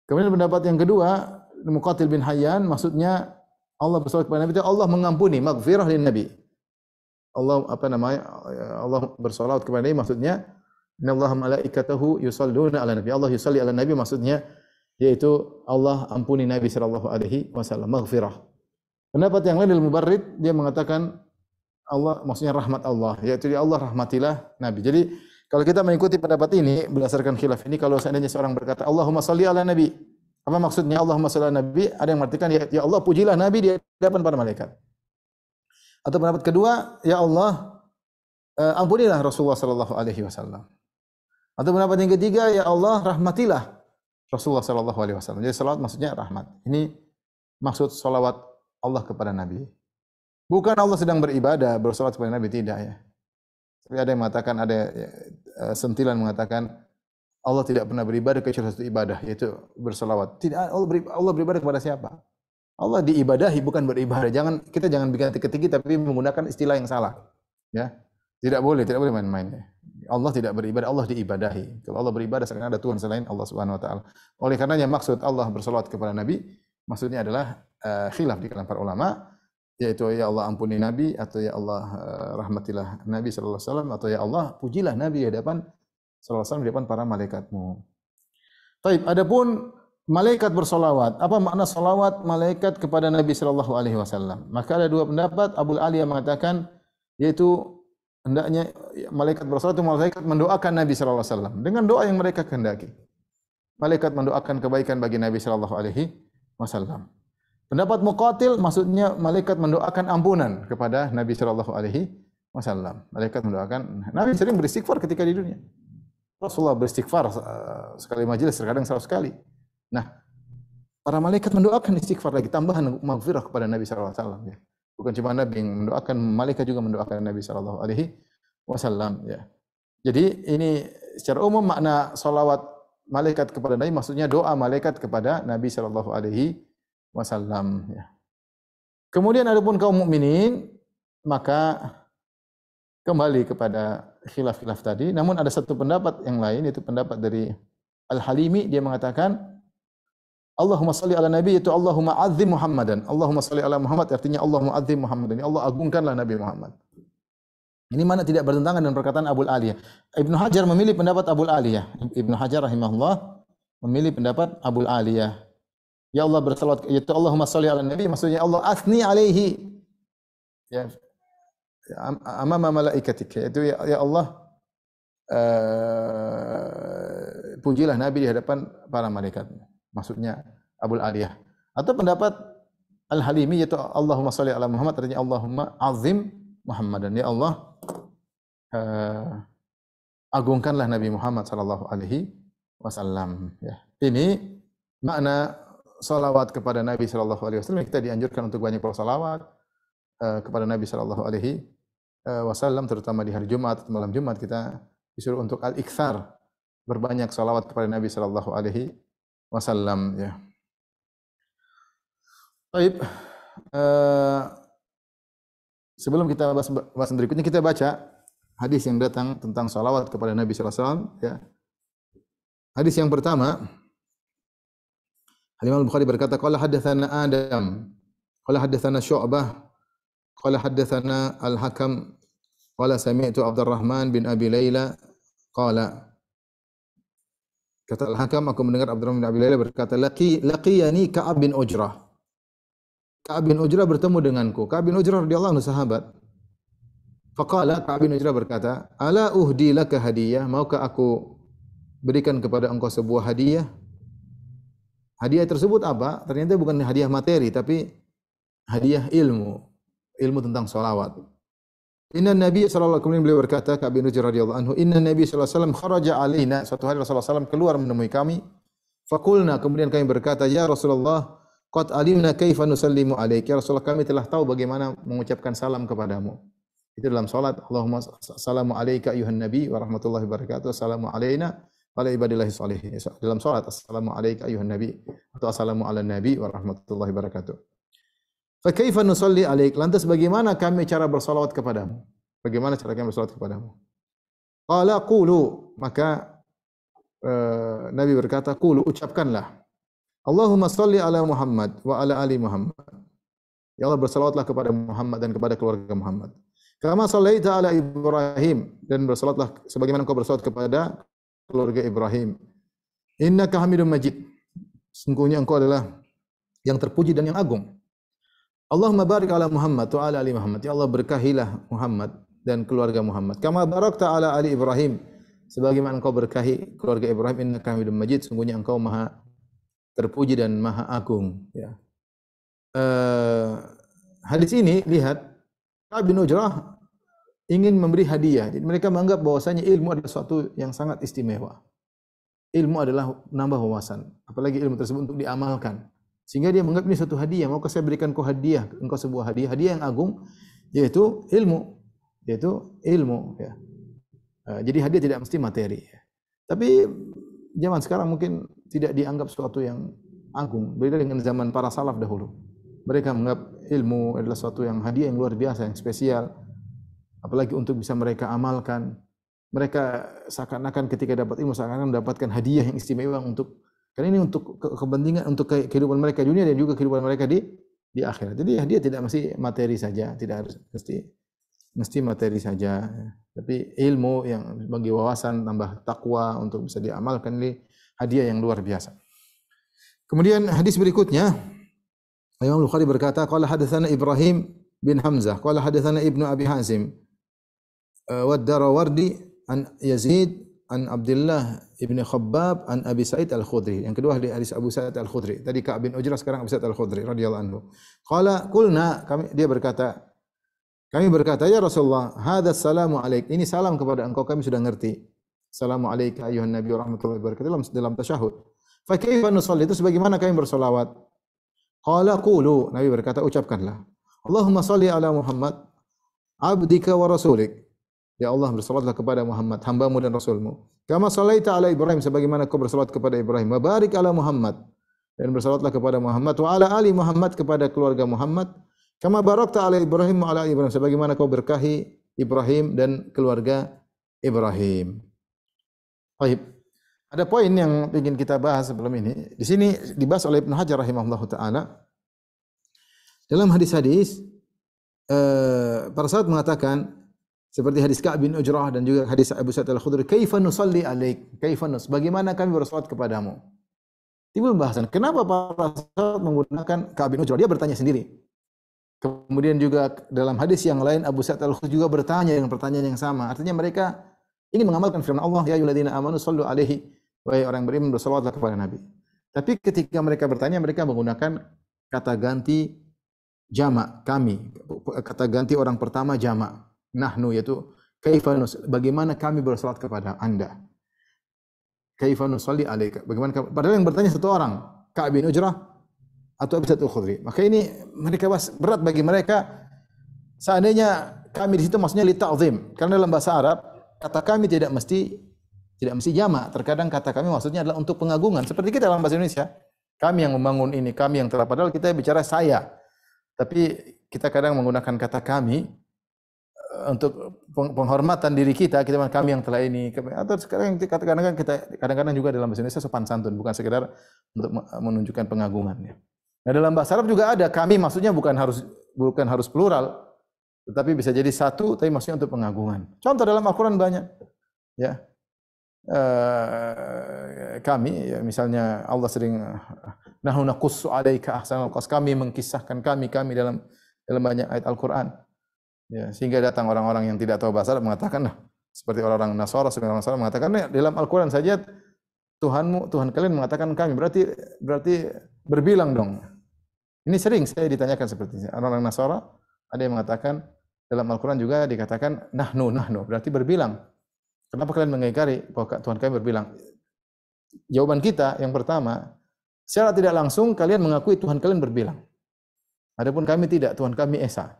[SPEAKER 1] Kemudian pendapat yang kedua, Muqatil bin Hayyan, maksudnya Allah bersalawat kepada Nabi itu Allah mengampuni, maghfirah lin Nabi. Allah bersalawat kepada Nabi maksudnya innallaha malaikatahu yusholluna 'alan nabi. Allah yusalli 'alan nabi maksudnya yaitu Allah ampuni Nabi sallallahu alaihi wasallam, maghfirah. Pendapat yang lain dari Mubarrid, dia mengatakan Allah maksudnya rahmat Allah, yaitu Allah rahmatilah Nabi. Jadi kalau kita mengikuti pendapat ini berdasarkan khilaf ini, kalau seandainya seorang berkata Allahumma shalli 'ala nabi, apa maksudnya Allahumma shalli 'ala nabi? Ada yang mengartikan ya Allah pujilah Nabi di hadapan para malaikat. Atau pendapat kedua, ya Allah ampunilah Rasulullah sallallahu alaihi wasallam. Atau pendapat yang ketiga, ya Allah rahmatilah Rasulullah sallallahu alaihi wasallam. Jadi salawat maksudnya rahmat. Ini maksud salawat Allah kepada Nabi. Bukan Allah sedang beribadah bersalawat kepada Nabi, tidak ya. Tapi ada yang mengatakan, ada sentilan mengatakan Allah tidak pernah beribadah kecuali satu ibadah, yaitu bersalawat. Tidak, Allah beribadah kepada siapa? Allah diibadahi, bukan beribadah. Kita jangan bikin teka-teki tapi menggunakan istilah yang salah. Ya. Tidak boleh main-main. Allah tidak beribadah, Allah diibadahi. Kalau Allah beribadah sekarang ada Tuhan selain Allah Subhanahu wa taala. Oleh karenanya maksud Allah bersolawat kepada Nabi maksudnya adalah khilaf di kalangan para ulama, yaitu ya Allah ampuni Nabi, atau ya Allah rahmatilah Nabi sallallahu alaihi wasallam, atau ya Allah pujilah Nabi di hadapan sallallahu alaihi wasallam di hadapan para malaikatmu. Baik, adapun malaikat bersolawat, apa makna solawat malaikat kepada Nabi sallallahu alaihi wasallam? Maka ada dua pendapat. Abu Aliyah mengatakan yaitu hendaknya malaikat bersolawat itu malaikat mendoakan Nabi sallallahu alaihi wasallam dengan doa yang mereka kehendaki. Malaikat mendoakan kebaikan bagi Nabi sallallahu alaihi wasallam. Pendapat Muqatil maksudnya malaikat mendoakan ampunan kepada Nabi sallallahu alaihi wasallam. Malaikat mendoakan. Nabi sering beristighfar ketika di dunia. Rasulullah beristighfar sekali majelis, terkadang 100 kali. Nah, para malaikat mendoakan istighfar lagi, tambahan maghfirah kepada Nabi sallallahu alaihi wasallam ya. Bukan cuma Nabi yang mendoakan, malaikat juga mendoakan Nabi sallallahu alaihi wasallam ya. Jadi ini secara umum makna salawat malaikat kepada Nabi maksudnya doa malaikat kepada Nabi sallallahu alaihi wasallam ya. Kemudian adapun kaum mukminin maka kembali kepada khilaf-khilaf tadi. Namun ada satu pendapat yang lain, yaitu pendapat dari Al-Halimi. Dia mengatakan Allahumma salli ala Nabi, itu Allahumma azim Muhammadan. Allahumma salli ala Muhammad artinya Allahumma azim Muhammadan. Allah agungkanlah Nabi Muhammad. Ini mana tidak bertentangan dengan perkataan Abu Aliyah. Ibnu Hajar memilih pendapat Abu Aliyah. Ibnu Hajar rahimahullah memilih pendapat Abu Aliyah. Ya Allah bersalawat, yaitu Allahumma salli ala Nabi maksudnya Allah asni alaihi. Ya, amama malaikatika, yaitu ya Allah pujilah Nabi di hadapan para malaikat. Maksudnya Abu Aliyah. Atau pendapat Al-Halimi yaitu Allahumma shalli ala Muhammad artinya Allahumma azim Muhammadan. Ya Allah agungkanlah Nabi Muhammad sallallahu alaihi wasallam ya. Ini makna salawat kepada Nabi sallallahu alaihi wasallam. Kita dianjurkan untuk banyak bersalawat kepada Nabi sallallahu alaihi wasallam, terutama di hari Jumat, malam Jumat kita disuruh untuk al-iktsar, berbanyak salawat kepada Nabi sallallahu alaihi wasallam ya. Baik, sebelum kita bahas bahasan berikutnya, kita baca hadis yang datang tentang salawat kepada Nabi sallallahu alaihi wasallam ya. Hadis yang pertama, Imam Al-Bukhari berkata, qala haddatsana Adam, qala haddatsana Syu'bah, qala haddatsana Al-Hakam, qala sami'tu Abdurrahman bin Abi Laila qala, kata Al-Hakam, aku mendengar Abdurrahman bin Abi Laila berkata, laqiyani Ka'ab bin Ujrah. Ka'ab bin Ujrah bertemu denganku. Ka'ab bin Ujrah radhiyallahu anhu sahabat. Faqala, Ka'ab bin Ujrah berkata, ala uhdi laka hadiyah, maukah aku berikan kepada engkau sebuah hadiah? Hadiah tersebut apa? Ternyata bukan hadiah materi, tapi hadiah ilmu tentang salawat. Inna Nabi sallallahu alaihi wasallam, beliau berkata, Ka'ab bin Ujrah radhiyallahu anhu, inna Nabi sallallahu alaihi wasallam kharaja alaina, suatu hari Rasulullah sallallahu alaihi wasallam keluar menemui kami. Faqulna, kemudian kami berkata, ya Rasulullah, qad alimna kaifa nusallimu alaika. Ya Rasulullah, kami telah tahu bagaimana mengucapkan salam kepadamu. Itu dalam salat, Allahumma salamu alayka ayuhan nabi wa rahmatullahi wabarakatuh, assalamu alayna wa ala ibadillahi shalihin. Dalam salat, assalamu alayka ayuhan nabi atau assalamu ala nabi wa rahmatullahi wabarakatuh. Fa kaifa nusalli alaik? Lantas bagaimana kami cara bersalawat kepadamu? Bagaimana cara kami bersalawat kepadamu? Qala qulu, maka Nabi berkata, qulu, ucapkanlah, Allahumma salli ala Muhammad wa ala ali Muhammad. Ya Allah, bersalawatlah kepada Muhammad dan kepada keluarga Muhammad. Kama sallaita ala Ibrahim, dan bersalawatlah sebagaimana engkau bersalawat kepada keluarga Ibrahim. Innaka Hamidum Majid. Sungguhnya engkau adalah yang terpuji dan yang agung. Allahumma barik ala Muhammad wa ala ali Muhammad. Ya Allah, berkahilah Muhammad dan keluarga Muhammad. Kama barakta ala ali Ibrahim, sebagaimana engkau berkahi keluarga Ibrahim. Innaka Hamidum Majid. Sungguhnya engkau maha terpuji dan maha agung ya. Hadis ini lihat, Ka'ab bin Ujrah ingin memberi hadiah. Jadi mereka menganggap bahwasanya ilmu adalah sesuatu yang sangat istimewa. Ilmu adalah nambah wawasan, apalagi ilmu tersebut untuk diamalkan. Sehingga dia menganggap ini suatu hadiah. Maukah saya berikan engkau hadiah, engkau sebuah hadiah yang agung, yaitu ilmu, ya. Jadi hadiah tidak mesti materi. Tapi zaman sekarang mungkin tidak dianggap sesuatu yang agung. Berbeda dengan zaman para salaf dahulu. Mereka menganggap ilmu adalah sesuatu yang hadiah yang luar biasa, yang spesial. Apalagi untuk bisa mereka amalkan. mereka seakan-akan ketika dapat ilmu seakan-akan mendapatkan hadiah yang istimewa untuk, karena ini untuk kepentingan, untuk kehidupan mereka dunia dan juga kehidupan mereka di akhirat. Jadi hadiah tidak mesti materi saja, tidak harus mesti materi saja, tapi ilmu yang bagi wawasan, tambah takwa untuk bisa diamalkan, ini hadiah yang luar biasa. Kemudian hadis berikutnya, Imam Bukhari berkata, qala hadatsana Ibrahim bin Hamzah, qala hadatsana Ibnu Abi Hazim, wa Darawardi an Yazid an Abdullah ibn Khabbab an Abi Sa'id Al-Khudri. Yang kedua hadis Abu Sa'id Al-Khudri. Tadi Ka'ab bin Ujrah, sekarang Abu Sa'id Al-Khudri radhiyallahu anhu. Qala qulna, kami berkata, ya Rasulullah, hadza salamu alaik. Ini salam kepada engkau, kami sudah ngerti. Assalamu alayka ayuhan nabi wa rahmatullahi wa barakatuh dalam tasyahud. Fa kaifa nusalli? Itu sebagaimana kami bersolawat? Qala qulu, Nabi berkata, ucapkanlah. Allahumma salli ala Muhammad abdika wa rasulik. Ya Allah, bersalatlah kepada Muhammad, hambamu dan rasulmu. Kama salaita ala Ibrahim, sebagaimana kau bersalat kepada Ibrahim. Wa barik ala Muhammad, dan bersalatlah kepada Muhammad. Wa ala ali Muhammad, kepada keluarga Muhammad. Kama barakta ala Ibrahim wa ala Ibrahim, sebagaimana kau berkahi Ibrahim dan keluarga Ibrahim. Baik. Ada poin yang ingin kita bahas sebelum ini. Di sini dibahas oleh Ibnu Hajar rahimahullahu taala. Dalam hadis-hadis para sahabat mengatakan, seperti hadis Ka'ab bin Ujrah dan juga hadis Abu Sa'id Al-Khudri, kaifa nusalli alaik? Bagaimana kami bersalat kepadamu? Timbul bahasan, kenapa para sahabat menggunakan Ka'ab bin Ujrah? Dia bertanya sendiri. Kemudian juga dalam hadis yang lain Abu Sa'id Al-Khudri juga bertanya dengan pertanyaan yang sama. Artinya mereka ingin mengamalkan firman Allah, ya ayyuhalladzina amanu shallu alaihi, wahai orang beriman bersalawatlah kepada Nabi. Tapi ketika mereka bertanya, mereka menggunakan kata ganti jamak, kami. Kata ganti orang pertama jamak. Nahnu, yaitu kaifa bagaimana kami bersalat kepada Anda. Kaifa nusalli alaika, bagaimana padahal yang bertanya satu orang, Ka'ab bin Ujrah atau Abu Sa'id Al-Khudri. Maka ini mereka berat bagi mereka. Seandainya kami di situ maksudnya li ta'zim, karena dalam bahasa Arab kata kami tidak mesti jamak. Terkadang kata kami maksudnya adalah untuk pengagungan. Seperti kita dalam bahasa Indonesia, kami yang membangun ini, kami yang telah, padahal kita bicara saya. Tapi kita kadang menggunakan kata kami untuk penghormatan diri kita bilang kami yang telah ini. Atau sekarang kadang-kadang juga dalam bahasa Indonesia sopan santun, bukan sekedar untuk menunjukkan pengagungan. Nah, dalam bahasa Arab juga ada kami, maksudnya bukan harus plural, tetapi bisa jadi satu, tapi maksudnya untuk pengagungan. Contoh dalam Al-Quran banyak, ya. Kami, ya, misalnya Allah sering nahnu naqussu 'alaika ahsanal qasas, kami mengkisahkan kami dalam banyak ayat Al-Quran. Ya, sehingga datang orang-orang yang tidak tahu bahasa Arab mengatakan, nah, seperti orang-orang Nasara, sebagian Nasara mengatakan, nah, dalam Al-Quran saja Tuhan kalian mengatakan kami, berarti berbilang dong. Ini sering saya ditanyakan seperti ini. Orang-orang Nasara ada yang mengatakan dalam Al-Quran juga dikatakan nahnu, berarti berbilang. Kenapa kalian mengingkari bahwa Tuhan kami berbilang? Jawaban kita yang pertama, secara tidak langsung kalian mengakui Tuhan kalian berbilang. Adapun kami tidak, Tuhan kami esa.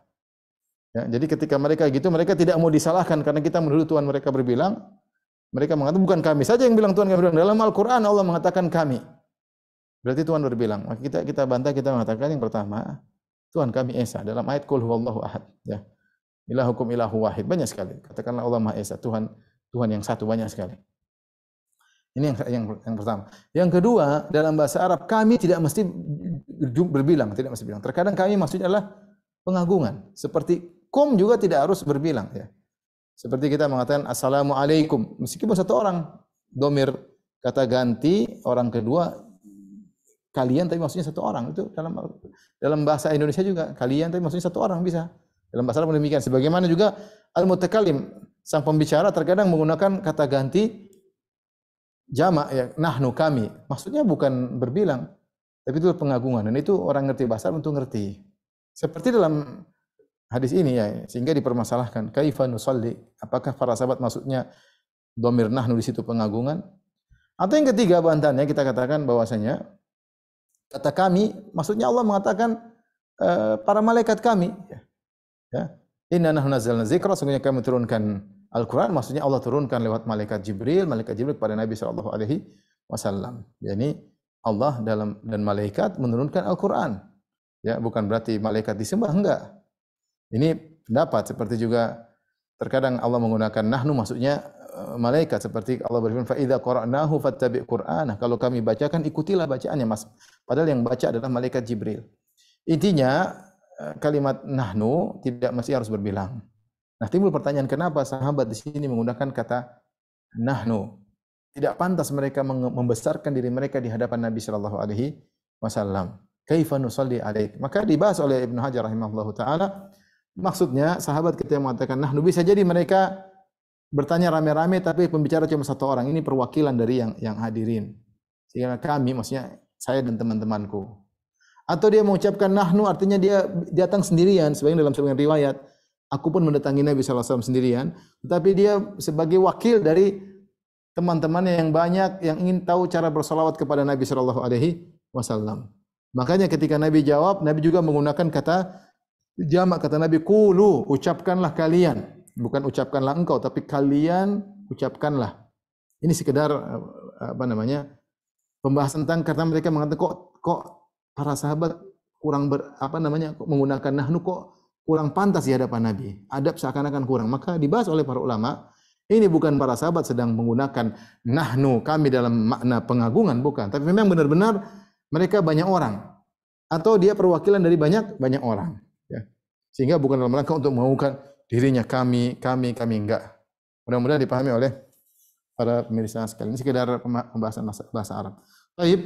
[SPEAKER 1] Ya, jadi ketika mereka gitu, mereka tidak mau disalahkan karena kita menuduh Tuhan mereka berbilang. Mereka mengatakan bukan kami saja yang bilang Tuhan kami berbilang. Dalam Al-Quran Allah mengatakan kami. Berarti Tuhan berbilang. Maka kita bantah, kita mengatakan yang pertama, Tuhan kami esa. Dalam ayat Qul huwallahu ahad. Ya. Ilahukum ilahu wahid. Banyak sekali. Katakanlah Allah Maha Esa. Tuhan yang satu, banyak sekali. Ini yang pertama. Yang kedua, dalam bahasa Arab kami tidak mesti berbilang, tidak mesti bilang. Terkadang kami maksudnya adalah pengagungan. Seperti kum juga tidak harus berbilang, ya. Seperti kita mengatakan assalamualaikum, meskipun satu orang, domir kata ganti orang kedua kalian, tapi maksudnya satu orang. Itu dalam bahasa Indonesia juga kalian, tapi maksudnya satu orang bisa. Dalam bahasa Arab demikian. Sebagaimana juga al-mutakallim, sang pembicara terkadang menggunakan kata ganti jamak, ya, nahnu kami. Maksudnya bukan berbilang, tapi itu pengagungan. Dan itu orang ngerti bahasa Arab untuk ngerti. Seperti dalam hadis ini, ya, sehingga dipermasalahkan kaifa nusalli, apakah para sahabat maksudnya dhamir nahnu di situ pengagungan, atau yang ketiga bantahannya kita katakan bahwasanya kata kami maksudnya Allah mengatakan para malaikat kami, ya, inna nahnu nazzalna dzikra, sesungguhnya kami turunkan Al-Quran, maksudnya Allah turunkan lewat malaikat Jibril kepada Nabi sallallahu alaihi wasallam. Yani Allah dan malaikat menurunkan Al-Quran, ya, bukan berarti malaikat disembah, enggak. Ini pendapat. Seperti juga terkadang Allah menggunakan nahnu, maksudnya malaikat seperti Allah berfirman fa idza qara'nahu fattabi' qur'anah. Kalau kami bacakan ikutilah bacaannya Mas. Padahal yang baca adalah malaikat Jibril. Intinya kalimat nahnu tidak mesti harus berbilang. Nah, timbul pertanyaan kenapa sahabat di sini menggunakan kata nahnu? Tidak pantas mereka membesarkan diri mereka di hadapan Nabi sallallahu alaihi wasallam. Kaifa nusalli alaik? Maka dibahas oleh Ibnu Hajar rahimahullahu taala, maksudnya sahabat ketika mengatakan nahnu bisa jadi mereka bertanya rame-rame tapi pembicara cuma satu orang. Ini perwakilan dari yang hadirin. Sehingga kami maksudnya saya dan teman-temanku. Atau dia mengucapkan nahnu artinya dia datang sendirian sebagian dalam sebagian riwayat. Aku pun mendatangi Nabi sallallahu alaihi wasallam sendirian, tetapi dia sebagai wakil dari teman-temannya yang banyak yang ingin tahu cara bersolawat kepada Nabi sallallahu alaihi wasallam. Makanya ketika Nabi jawab, Nabi juga menggunakan kata jamak, kata Nabi qulu, ucapkanlah kalian, bukan ucapkanlah engkau tapi kalian ucapkanlah. Ini sekedar pembahasan tentang kata mereka mengatakan kok para sahabat kurang menggunakan nahnu kok kurang pantas di hadapan Nabi. Adab seakan-akan kurang. Maka dibahas oleh para ulama, ini bukan para sahabat sedang menggunakan nahnu kami dalam makna pengagungan, bukan. Tapi memang benar-benar mereka banyak orang. Atau dia perwakilan dari banyak orang. Ya. Sehingga bukan dalam rangka untuk mengagukan dirinya kami enggak. Mudah-mudahan dipahami oleh para pemirsa sekalian. Ini sekedar pembahasan bahasa Arab. Baik.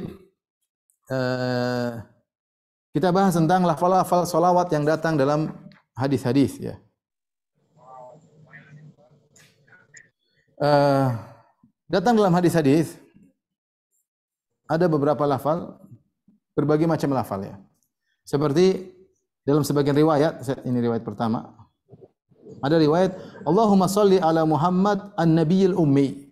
[SPEAKER 1] Kita bahas tentang lafal-lafal salawat yang datang dalam hadis-hadis. Ya. Datang dalam hadis-hadis ada beberapa lafal, berbagai macam lafal ya. Seperti dalam sebagian riwayat, ini riwayat pertama. Ada riwayat Allahumma shalli ala Muhammad an-nabiyil ummi.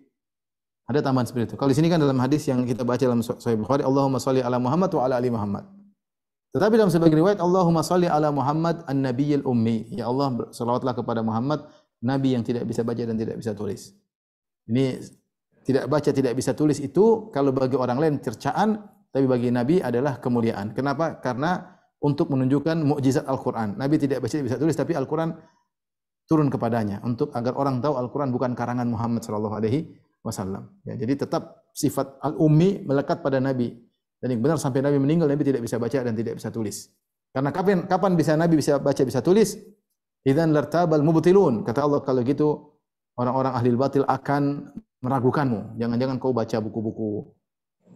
[SPEAKER 1] Ada tambahan seperti itu. Kalau di sini kan dalam hadis yang kita baca dalam Sahih Bukhari Allahumma shalli ala Muhammad wa ala ali Muhammad. Tetapi dalam sebagian riwayat Allahumma shalli ala Muhammad an-nabiyil ummi. Ya Allah, selawatlah kepada Muhammad, nabi yang tidak bisa baca dan tidak bisa tulis. Ini tidak baca, tidak bisa tulis itu kalau bagi orang lain cercaan, tapi bagi Nabi adalah kemuliaan. Kenapa? Karena untuk menunjukkan mukjizat Al-Quran. Nabi tidak baca, tidak bisa tulis, tapi Al-Quran turun kepadanya untuk agar orang tahu Al-Quran bukan karangan Muhammad sallallahu alaihi wasallam. Ya, jadi tetap sifat al-ummi melekat pada Nabi. Dan yang benar sampai Nabi meninggal Nabi tidak bisa baca dan tidak bisa tulis. Karena kapan bisa Nabi bisa baca bisa tulis? Idzan lartabal mubtilun. Kata Allah kalau gitu orang-orang ahli batil akan meragukanmu. Jangan-jangan kau baca buku-buku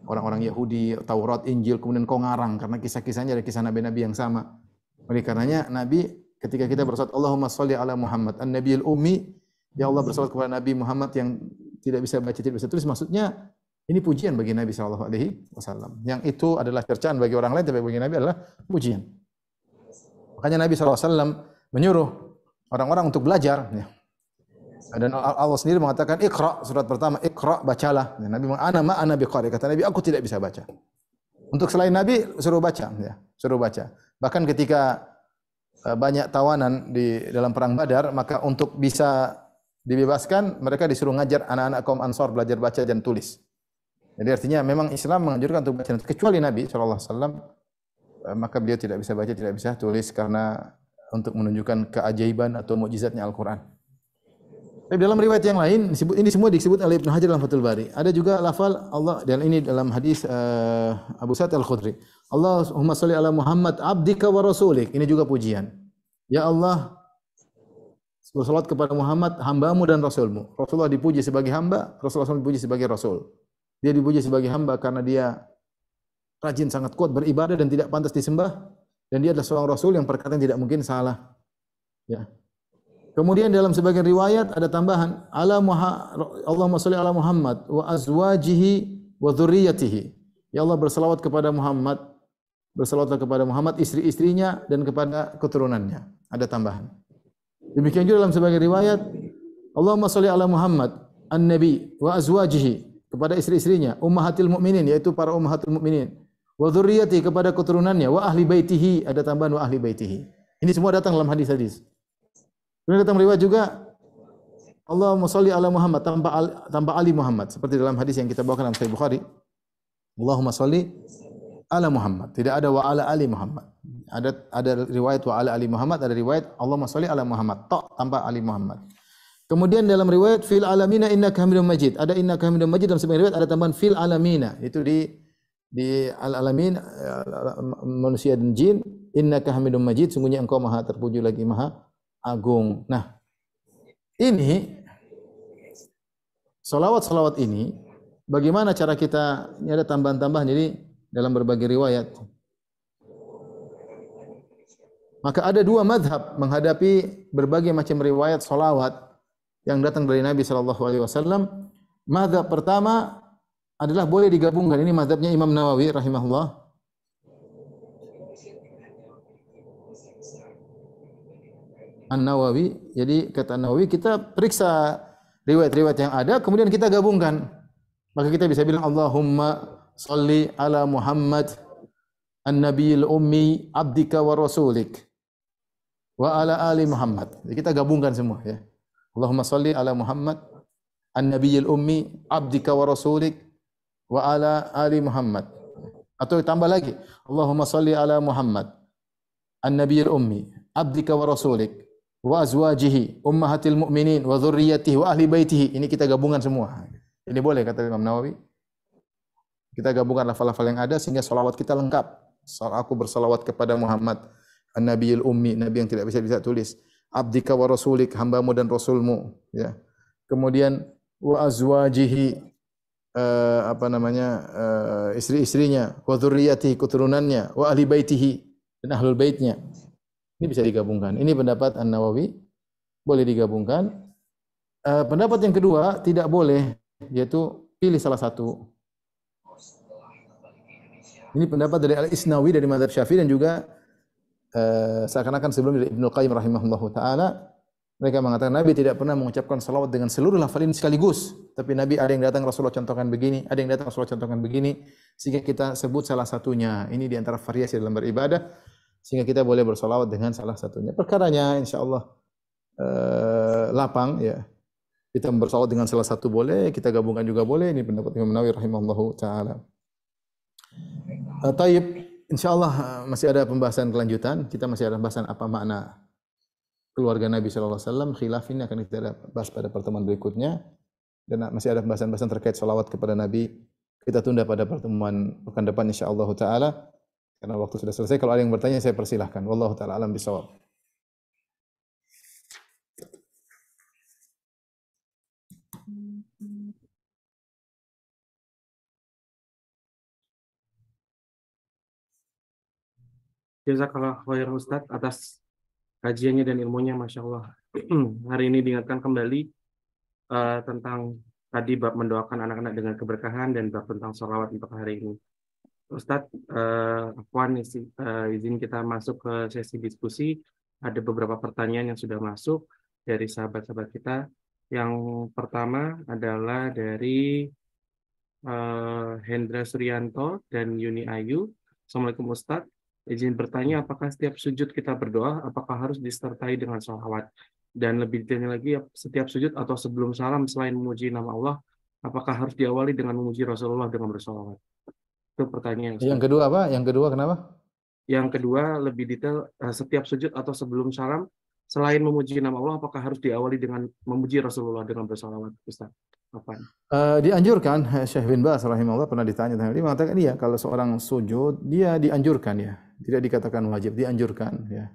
[SPEAKER 1] orang-orang Yahudi, Taurat, Injil, kemudian kau ngarang karena kisah-kisahnya ada kisah nabi-nabi yang sama. Oleh karenanya Nabi ketika kita bersolat Allahumma shalli ala Muhammad an-nabiyil ummi, ya Allah bersolat kepada Nabi Muhammad yang tidak bisa baca, tidak bisa tulis, maksudnya ini pujian bagi Nabi sallallahu alaihi wasallam. Yang itu adalah cercaan bagi orang lain, tapi bagi Nabi adalah pujian. Makanya Nabi sallallahu alaihi wasallam menyuruh orang-orang untuk belajar ya. Dan Allah sendiri mengatakan Iqra, surat pertama Iqra, bacalah. Dan Nabi mengatakan ana biqari, kata Nabi aku tidak bisa baca. Untuk selain Nabi suruh baca ya, suruh baca. Bahkan ketika banyak tawanan di dalam perang Badar, maka untuk bisa dibebaskan mereka disuruh ngajar anak-anak kaum Ansar belajar baca dan tulis. Jadi artinya memang Islam menganjurkan untuk baca, kecuali Nabi sallallahu alaihi wasallam maka beliau tidak bisa baca, tidak bisa tulis karena untuk menunjukkan keajaiban atau mukjizatnya Al-Qur'an. Tapi dalam riwayat yang lain ini semua disebut oleh Ibnu Hajar dalam Fathul Bari. Ada juga lafal Allah dan ini dalam hadis Abu Sa'id Al-Khudri. Allahumma shalli ala Muhammad abdika wa rasulik. Ini juga pujian. Ya Allah, bersalawat kepada Muhammad hambamu dan rasulmu. Rasulullah dipuji sebagai hamba, Rasulullah SAW dipuji sebagai rasul. Dia dipuji sebagai hamba karena dia rajin, sangat kuat beribadah dan tidak pantas disembah, dan dia adalah seorang rasul yang perkataan tidak mungkin salah. Ya. Kemudian dalam sebagian riwayat ada tambahan Allahumma shalli ala Muhammad wa azwajihi wa dzurriyyatihi. Ya Allah bersalawat kepada Muhammad, bersalawatlah kepada Muhammad, istri-istrinya dan kepada keturunannya. Ada tambahan. Demikian juga dalam sebagian riwayat Allahumma shalli ala Muhammad an-nabi wa azwajihi, kepada istri-istrinya, ummahatil mukminin yaitu para ummahatul mukminin, wa dzurriyyati kepada keturunannya, wa ahli baitihi, ada tambahan wa ahli baitihi. Ini semua datang dalam hadis-hadis. Kemudian datang riwayat juga Allahumma shalli ala Muhammad tanpa Ali Muhammad, seperti dalam hadis yang kita bawakan dalam Sahih Bukhari. Allahumma shalli ala Muhammad, tidak ada wa ala ali Muhammad. Ada riwayat wa ala ali Muhammad, ada riwayat Allahumma shalli ala Muhammad tanpa Ali Muhammad. Kemudian dalam riwayat fil alamina innaka hamidum majid. Ada innaka hamidum majid dalam sebagian riwayat ada tambahan fil alamina. Itu di al alamin manusia dan jin innaka hamidum majid, sungguhnya engkau maha terpuji lagi maha agung. Nah, ini salawat-salawat ini bagaimana cara kita, ini ada tambahan-tambahan jadi dalam berbagai riwayat. Maka ada dua madhab menghadapi berbagai macam riwayat salawat yang datang dari Nabi sallallahu alaihi wasallam. Madhab pertama adalah boleh digabungkan. Ini madhabnya Imam Nawawi rahimahullah. An-Nawawi. Jadi kata Nawawi, kita periksa riwayat-riwayat yang ada, kemudian kita gabungkan. Maka kita bisa bilang Allahumma salli ala Muhammad an-nabiyil ummi abdika wa rasulik wa ala ali Muhammad. Jadi kita gabungkan semua ya. Allahumma salli ala Muhammad an-nabiyil ummi abdika wa rasulik wa ala ali Muhammad. Atau tambah lagi, Allahumma salli ala Muhammad an-nabiyil ummi abdika wa rasulik wa azwajihi ummahatil mu'minin wa dzurriyyatihi wa ahli baitihi. Ini kita gabungkan semua. Ini boleh kata Imam Nawawi. Kita gabungkan lafal-lafal yang ada sehingga salawat kita lengkap. Aku bersalawat kepada Muhammad an-nabiyil ummi, nabi yang tidak bisa tulis. Abdika wa rasulik, hambamu dan rasulmu, ya. Kemudian wa azwajihi, istri-istrinya, wa dzurriyyatihi, keturunannya, wa ahli baitihi, dan ahlul baitnya. Ini bisa digabungkan. Ini pendapat An-Nawawi, boleh digabungkan. Pendapat yang kedua tidak boleh, yaitu pilih salah satu. Ini pendapat dari Al-Isnawi dari mazhab Syafi'i dan juga seakan-akan sebelum dari Ibnu Qayyim rahimahullahu taala. Mereka mengatakan Nabi tidak pernah mengucapkan salawat dengan seluruh lafal ini sekaligus. Tapi Nabi ada yang datang Rasulullah contohkan begini, ada yang datang Rasulullah contohkan begini, sehingga kita sebut salah satunya. Ini di antara variasi dalam beribadah, sehingga kita boleh bersalawat dengan salah satunya. Perkaranya insyaallah lapang ya. Kita bersalawat dengan salah satu boleh, kita gabungkan juga boleh. Ini pendapat Imam Nawawi rahimahullahu taala. Taib, insyaallah masih ada pembahasan kelanjutan. Kita masih ada pembahasan apa makna keluarga Nabi sallallahu alaihi wasallam. Khilaf ini akan kita bahas pada pertemuan berikutnya. Dan masih ada pembahasan-pembahasan terkait salawat kepada Nabi. Kita tunda pada pertemuan pekan depan insyaallah taala. Karena waktu sudah selesai. Kalau ada yang bertanya saya persilahkan. Wallahu taala alam bisawab.
[SPEAKER 2] Jazakallah khair Ustadz atas kajiannya dan ilmunya, Masya Allah. Hari ini diingatkan kembali tentang tadi bab mendoakan anak-anak dengan keberkahan dan bab tentang sholawat untuk hari ini. Ustadz, izin kita masuk ke sesi diskusi. Ada beberapa pertanyaan yang sudah masuk dari sahabat-sahabat kita. Yang pertama adalah dari Hendra Suryanto dan Yuni Ayu. Assalamualaikum Ustadz. Izin bertanya, apakah setiap sujud kita berdoa, apakah harus disertai dengan sholawat? Dan lebih detailnya lagi, setiap sujud atau sebelum salam selain memuji nama Allah, apakah harus diawali dengan memuji Rasulullah dengan bersholawat? Itu pertanyaan.
[SPEAKER 1] Yang kedua apa? Yang kedua kenapa?
[SPEAKER 2] Yang kedua lebih detail, setiap sujud atau sebelum salam selain memuji nama Allah, apakah harus diawali dengan memuji Rasulullah dengan bersholawat? Ustaz, apa?
[SPEAKER 1] Dianjurkan. Syekh bin Baz rahimahullah pernah ditanya tentang ini, mengatakan iya kalau seorang sujud dia dianjurkan ya, tidak dikatakan wajib, dianjurkan ya.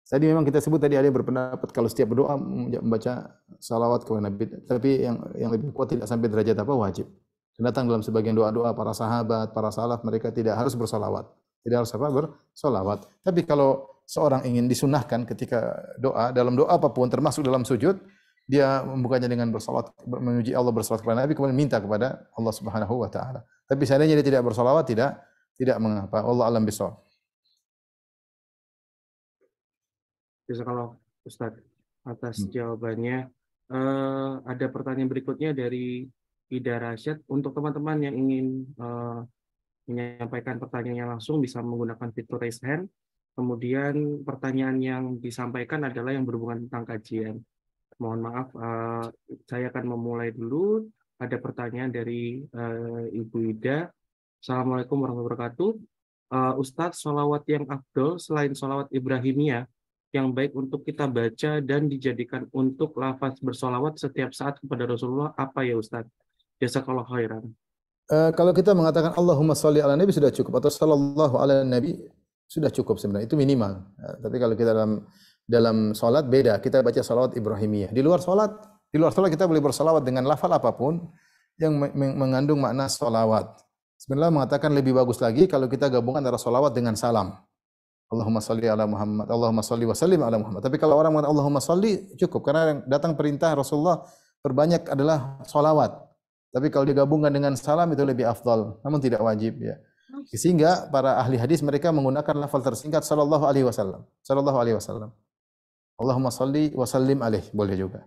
[SPEAKER 1] Tadi memang kita sebut tadi ada yang berpendapat kalau setiap berdoa membaca salawat kepada Nabi, tapi yang lebih kuat tidak sampai derajat apa wajib. Datang dalam sebagian doa-doa para sahabat, para salaf, mereka tidak harus bersalawat. Tidak harus apa? Bersalawat. Tapi kalau seorang ingin disunahkan ketika doa, dalam doa apapun termasuk dalam sujud, dia membukanya dengan bersalawat, memuji Allah, bersalawat kepada Nabi, kemudian minta kepada Allah Subhanahu wa taala. Tapi seandainya dia tidak bersalawat, tidak mengapa. Allah alam bisawab.
[SPEAKER 2] Jazakallah Ustaz atas jawabannya. Ada pertanyaan berikutnya dari Ida Rasyad. Untuk teman-teman yang ingin menyampaikan pertanyaannya langsung bisa menggunakan fitur raise hand. Kemudian pertanyaan yang disampaikan adalah yang berhubungan tentang kajian. Mohon maaf, saya akan memulai dulu. Ada pertanyaan dari Ibu Ida. Assalamualaikum warahmatullahi wabarakatuh. Ustadz, sholawat yang afdol selain sholawat Ibrahimiyah yang baik untuk kita baca dan dijadikan untuk lafaz bersolawat setiap saat kepada Rasulullah apa ya Ustadz? Jazakallah khairan.
[SPEAKER 1] Kalau kita mengatakan Allahumma sholli ala Nabi sudah cukup atau sallallahu ala Nabi sudah cukup sebenarnya itu minimal. Tapi kalau kita dalam salat beda, kita baca salawat Ibrahimiyah. Di luar salat kita boleh bersalawat dengan lafal apapun yang mengandung makna salawat. Sebenarnya mengatakan lebih bagus lagi kalau kita gabungkan antara salawat dengan salam. Allahumma sholli ala Muhammad, Allahumma sholli wa sallim ala Muhammad. Tapi kalau orang mengatakan Allahumma sholli cukup karena yang datang perintah Rasulullah perbanyak adalah salawat. Tapi kalau digabungkan dengan salam itu lebih afdal, namun tidak wajib ya. Sehingga para ahli hadis mereka menggunakan lafal tersingkat sallallahu alaihi wasallam. Sallallahu alaihi wasallam. Allahumma sholli wa sallim alaihi boleh juga.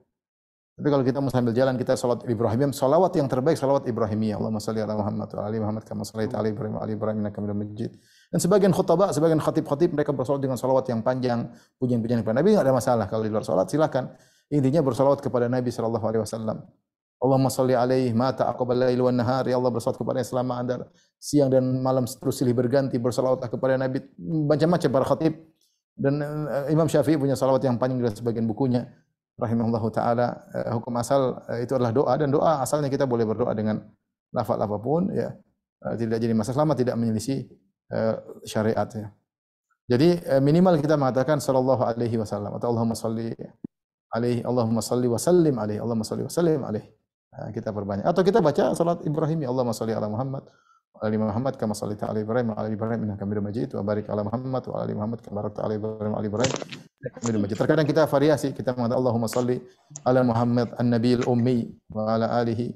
[SPEAKER 1] Tapi kalau kita mau sambil jalan kita salat Ibrahimiyah, salawat yang terbaik salawat Ibrahimiyah. Allahumma sholli ala Muhammad wa ali Muhammad kama shallaita ala Ibrahim wa ali Ibrahim innaka Hamidum Majid. Dan sebagian khutbah, sebagian khatib-khatib mereka bersalawat dengan salawat yang panjang, pujian-pujian kepada Nabi enggak ada masalah. Kalau di luar salat silakan. Intinya bersalawat kepada Nabi sallallahu alaihi wasallam. Allahumma sholli alaihi ma ta'aqabal lail wan nahar. Ya Allah bersalawat kepada selama anda siang dan malam terus silih berganti bersalawatlah kepada Nabi. Macam-macam para khatib dan Imam Syafi'i punya salawat yang panjang dalam sebagian bukunya rahimahullahu taala. Hukum asal itu adalah doa dan doa asalnya kita boleh berdoa dengan lafaz apapun ya. Tidak jadi masalah selama tidak menyelisih syariat ya. Jadi minimal kita mengatakan sallallahu alaihi wasallam atau Allahumma sholli alaihi, Allahumma sholli wa sallim alaihi, Allahumma sholli wa sallim alaihi. Kita perbanyak. Atau kita baca salat Ibrahim, ya Allahumma sholli ala Muhammad wa ali Muhammad kama shallaita ala Ibrahim wa ali Ibrahim innaka Hamidum Majid wa barik ala Muhammad wa ali Muhammad kama barakta ala Ibrahim wa ali Ibrahim innaka Hamidum Majid. Terkadang kita variasi, kita mengatakan Allahumma sholli ala Muhammad an-nabiyil ummi wa ala alihi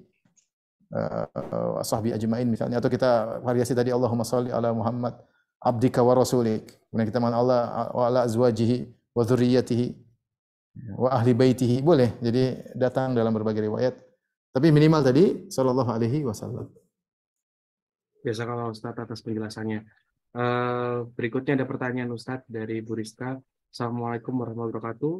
[SPEAKER 1] wa sahbihi ajmain misalnya, atau kita variasi tadi Allahumma sholli ala Muhammad abdika wa rasulik. Kemudian kita mengatakan Allah wa ala azwajihi wa dzurriyyatihi wa ahli baitihi, boleh. Jadi datang dalam berbagai riwayat. Tapi minimal tadi sallallahu alaihi wasallam.
[SPEAKER 2] Jazakallah Ustadz atas penjelasannya. Berikutnya ada pertanyaan Ustadz dari Bu Rizka. Assalamualaikum warahmatullahi wabarakatuh.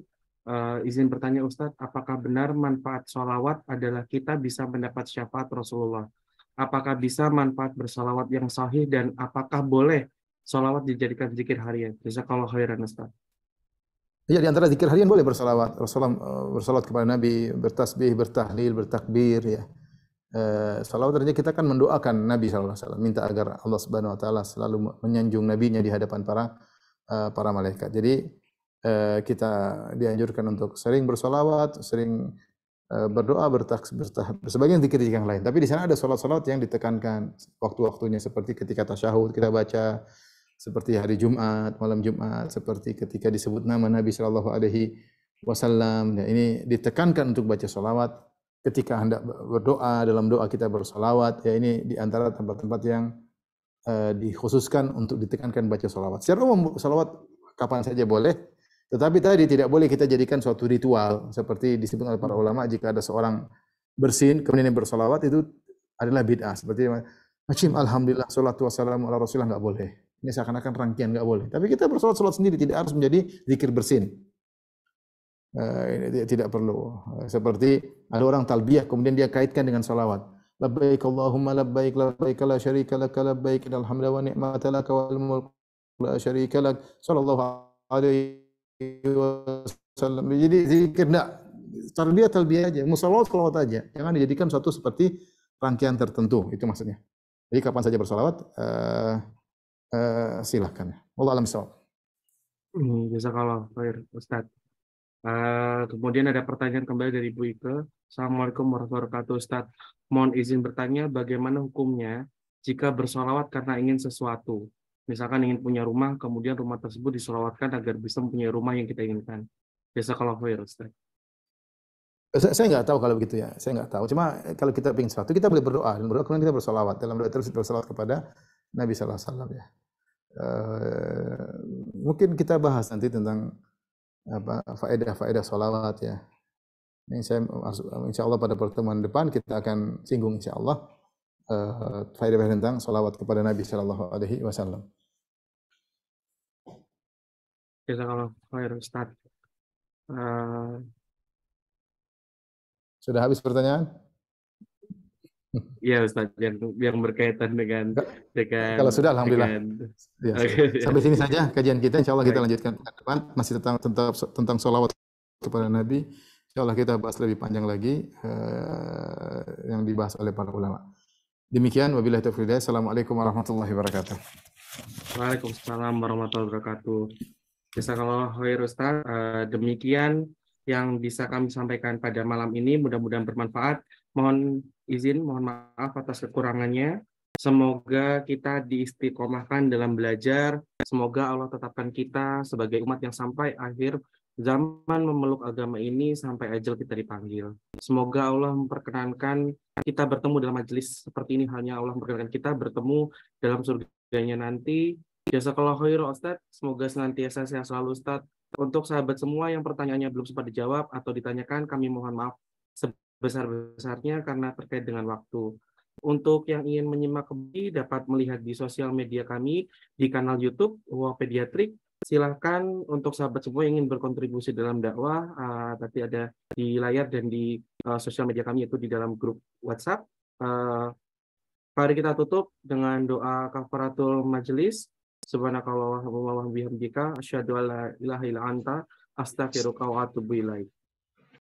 [SPEAKER 2] Izin bertanya Ustadz, apakah benar manfaat sholawat adalah kita bisa mendapat syafaat Rasulullah? Apakah bisa manfaat bersalawat yang sahih dan apakah boleh sholawat dijadikan zikir harian? Jazakallah khairan Ustadz.
[SPEAKER 1] Ya, di antara zikir harian boleh bersalawat. Rasulullah bersalawat kepada Nabi, bertasbih, bertahlil, bertakbir ya. Salawat artinya kita kan mendoakan Nabi sallallahu alaihi wasallam, minta agar Allah Subhanahu wa taala selalu menyanjung nabinya di hadapan para malaikat. Jadi kita dianjurkan untuk sering bersalawat, sering berdoa, sebagian zikir yang lain. Tapi di sana ada salat-salat yang ditekankan waktu-waktunya seperti ketika tasyahud kita baca, seperti hari Jumat, malam Jumat, seperti ketika disebut nama Nabi sallallahu alaihi wasallam. Ya, ini ditekankan untuk baca salawat. Ketika hendak berdoa, dalam doa kita bersalawat. Ya, ini di antara tempat-tempat yang dikhususkan untuk ditekankan baca salawat. Secara umum salawat kapan saja boleh, tetapi tadi tidak boleh kita jadikan suatu ritual seperti disebut oleh para ulama. Jika ada seorang bersin kemudian bersalawat itu adalah bid'ah. Seperti macam alhamdulillah salatu wassalamu ala rasulillah, enggak boleh. Ini seakan-akan rangkaian, enggak boleh. Tapi kita bersolat sendiri, tidak harus menjadi zikir bersin. Tidak perlu. Seperti ada orang talbiyah kemudian dia kaitkan dengan salawat. Labbaik Allahumma labbaik labbaik la syarika lak labbaik innal hamda wa ni'mata lak wal mulk la syarika lak sallallahu alaihi wasallam. Jadi zikir enggak, talbiyah aja, salawat aja. Jangan dijadikan satu seperti rangkaian tertentu, itu maksudnya. Jadi kapan saja bersalawat silakan. Wallahu a'lam bishawab.
[SPEAKER 2] Jazakallah khair Ustaz. Kemudian ada pertanyaan kembali dari Bu Ike. Assalamualaikum warahmatullahi wabarakatuh Ustaz. Mohon izin bertanya bagaimana hukumnya jika bersolawat karena ingin sesuatu. Misalkan ingin punya rumah, kemudian rumah tersebut disolawatkan agar bisa mempunyai rumah yang kita inginkan. Jazakallah khair Ustaz.
[SPEAKER 1] Saya nggak tahu kalau begitu ya. Saya nggak tahu. Cuma kalau kita ingin sesuatu, kita boleh berdoa. Dan berdoa kemudian kita bersolawat. Dalam doa terus bersolawat kepada Nabi sallallahu alaihi wasallam ya. Mungkin kita bahas nanti tentang faedah-faedah salawat ya. Ini insya Allah pada pertemuan depan kita akan singgung insya Allah faedah-faedah tentang salawat kepada Nabi sallallahu alaihi wasallam.
[SPEAKER 2] Jazakallah khair Ustaz.
[SPEAKER 1] Sudah habis pertanyaan?
[SPEAKER 2] Iya Ustadz, yang berkaitan dengan
[SPEAKER 1] Kalau sudah, alhamdulillah.
[SPEAKER 2] dengan
[SPEAKER 1] Ya,
[SPEAKER 2] oke,
[SPEAKER 1] sampai sini saja kajian kita. Insya Allah kita
[SPEAKER 2] baik.
[SPEAKER 1] lanjutkan ke depan. Masih tentang sholawat kepada Nabi. Insya Allah kita bahas lebih panjang lagi yang dibahas oleh para ulama. Demikian, wabillahi taufiq hidayah. Assalamualaikum warahmatullahi wabarakatuh.
[SPEAKER 2] Waalaikumsalam warahmatullahi wabarakatuh. Jazakallah khair Ustaz. Demikian yang bisa kami sampaikan pada malam ini. Mudah-mudahan bermanfaat. Mohon izin, mohon maaf atas kekurangannya. Semoga kita diistiqomahkan dalam belajar. Semoga Allah tetapkan kita sebagai umat yang sampai akhir zaman memeluk agama ini sampai ajal kita dipanggil. Semoga Allah memperkenankan kita bertemu dalam majelis seperti ini. Hanya Allah memperkenankan kita bertemu dalam surganya nanti. Jazakallah khair Ustadz, semoga senantiasa sehat selalu Ustadz. Untuk sahabat semua yang pertanyaannya belum sempat dijawab atau ditanyakan, kami mohon maaf sebesar-besarnya karena terkait dengan waktu. Untuk yang ingin menyimak kembali dapat melihat di sosial media kami di kanal YouTube Wa Pediatrik. Silahkan untuk sahabat semua yang ingin berkontribusi dalam dakwah, tadi ada di layar dan di sosial media kami, yaitu di dalam grup WhatsApp. Mari kita tutup dengan doa kafaratul majelis. Subhanakallahumma wa bihamdika asyhadu an la ilaha illa anta astaghfiruka wa atubu ilaik.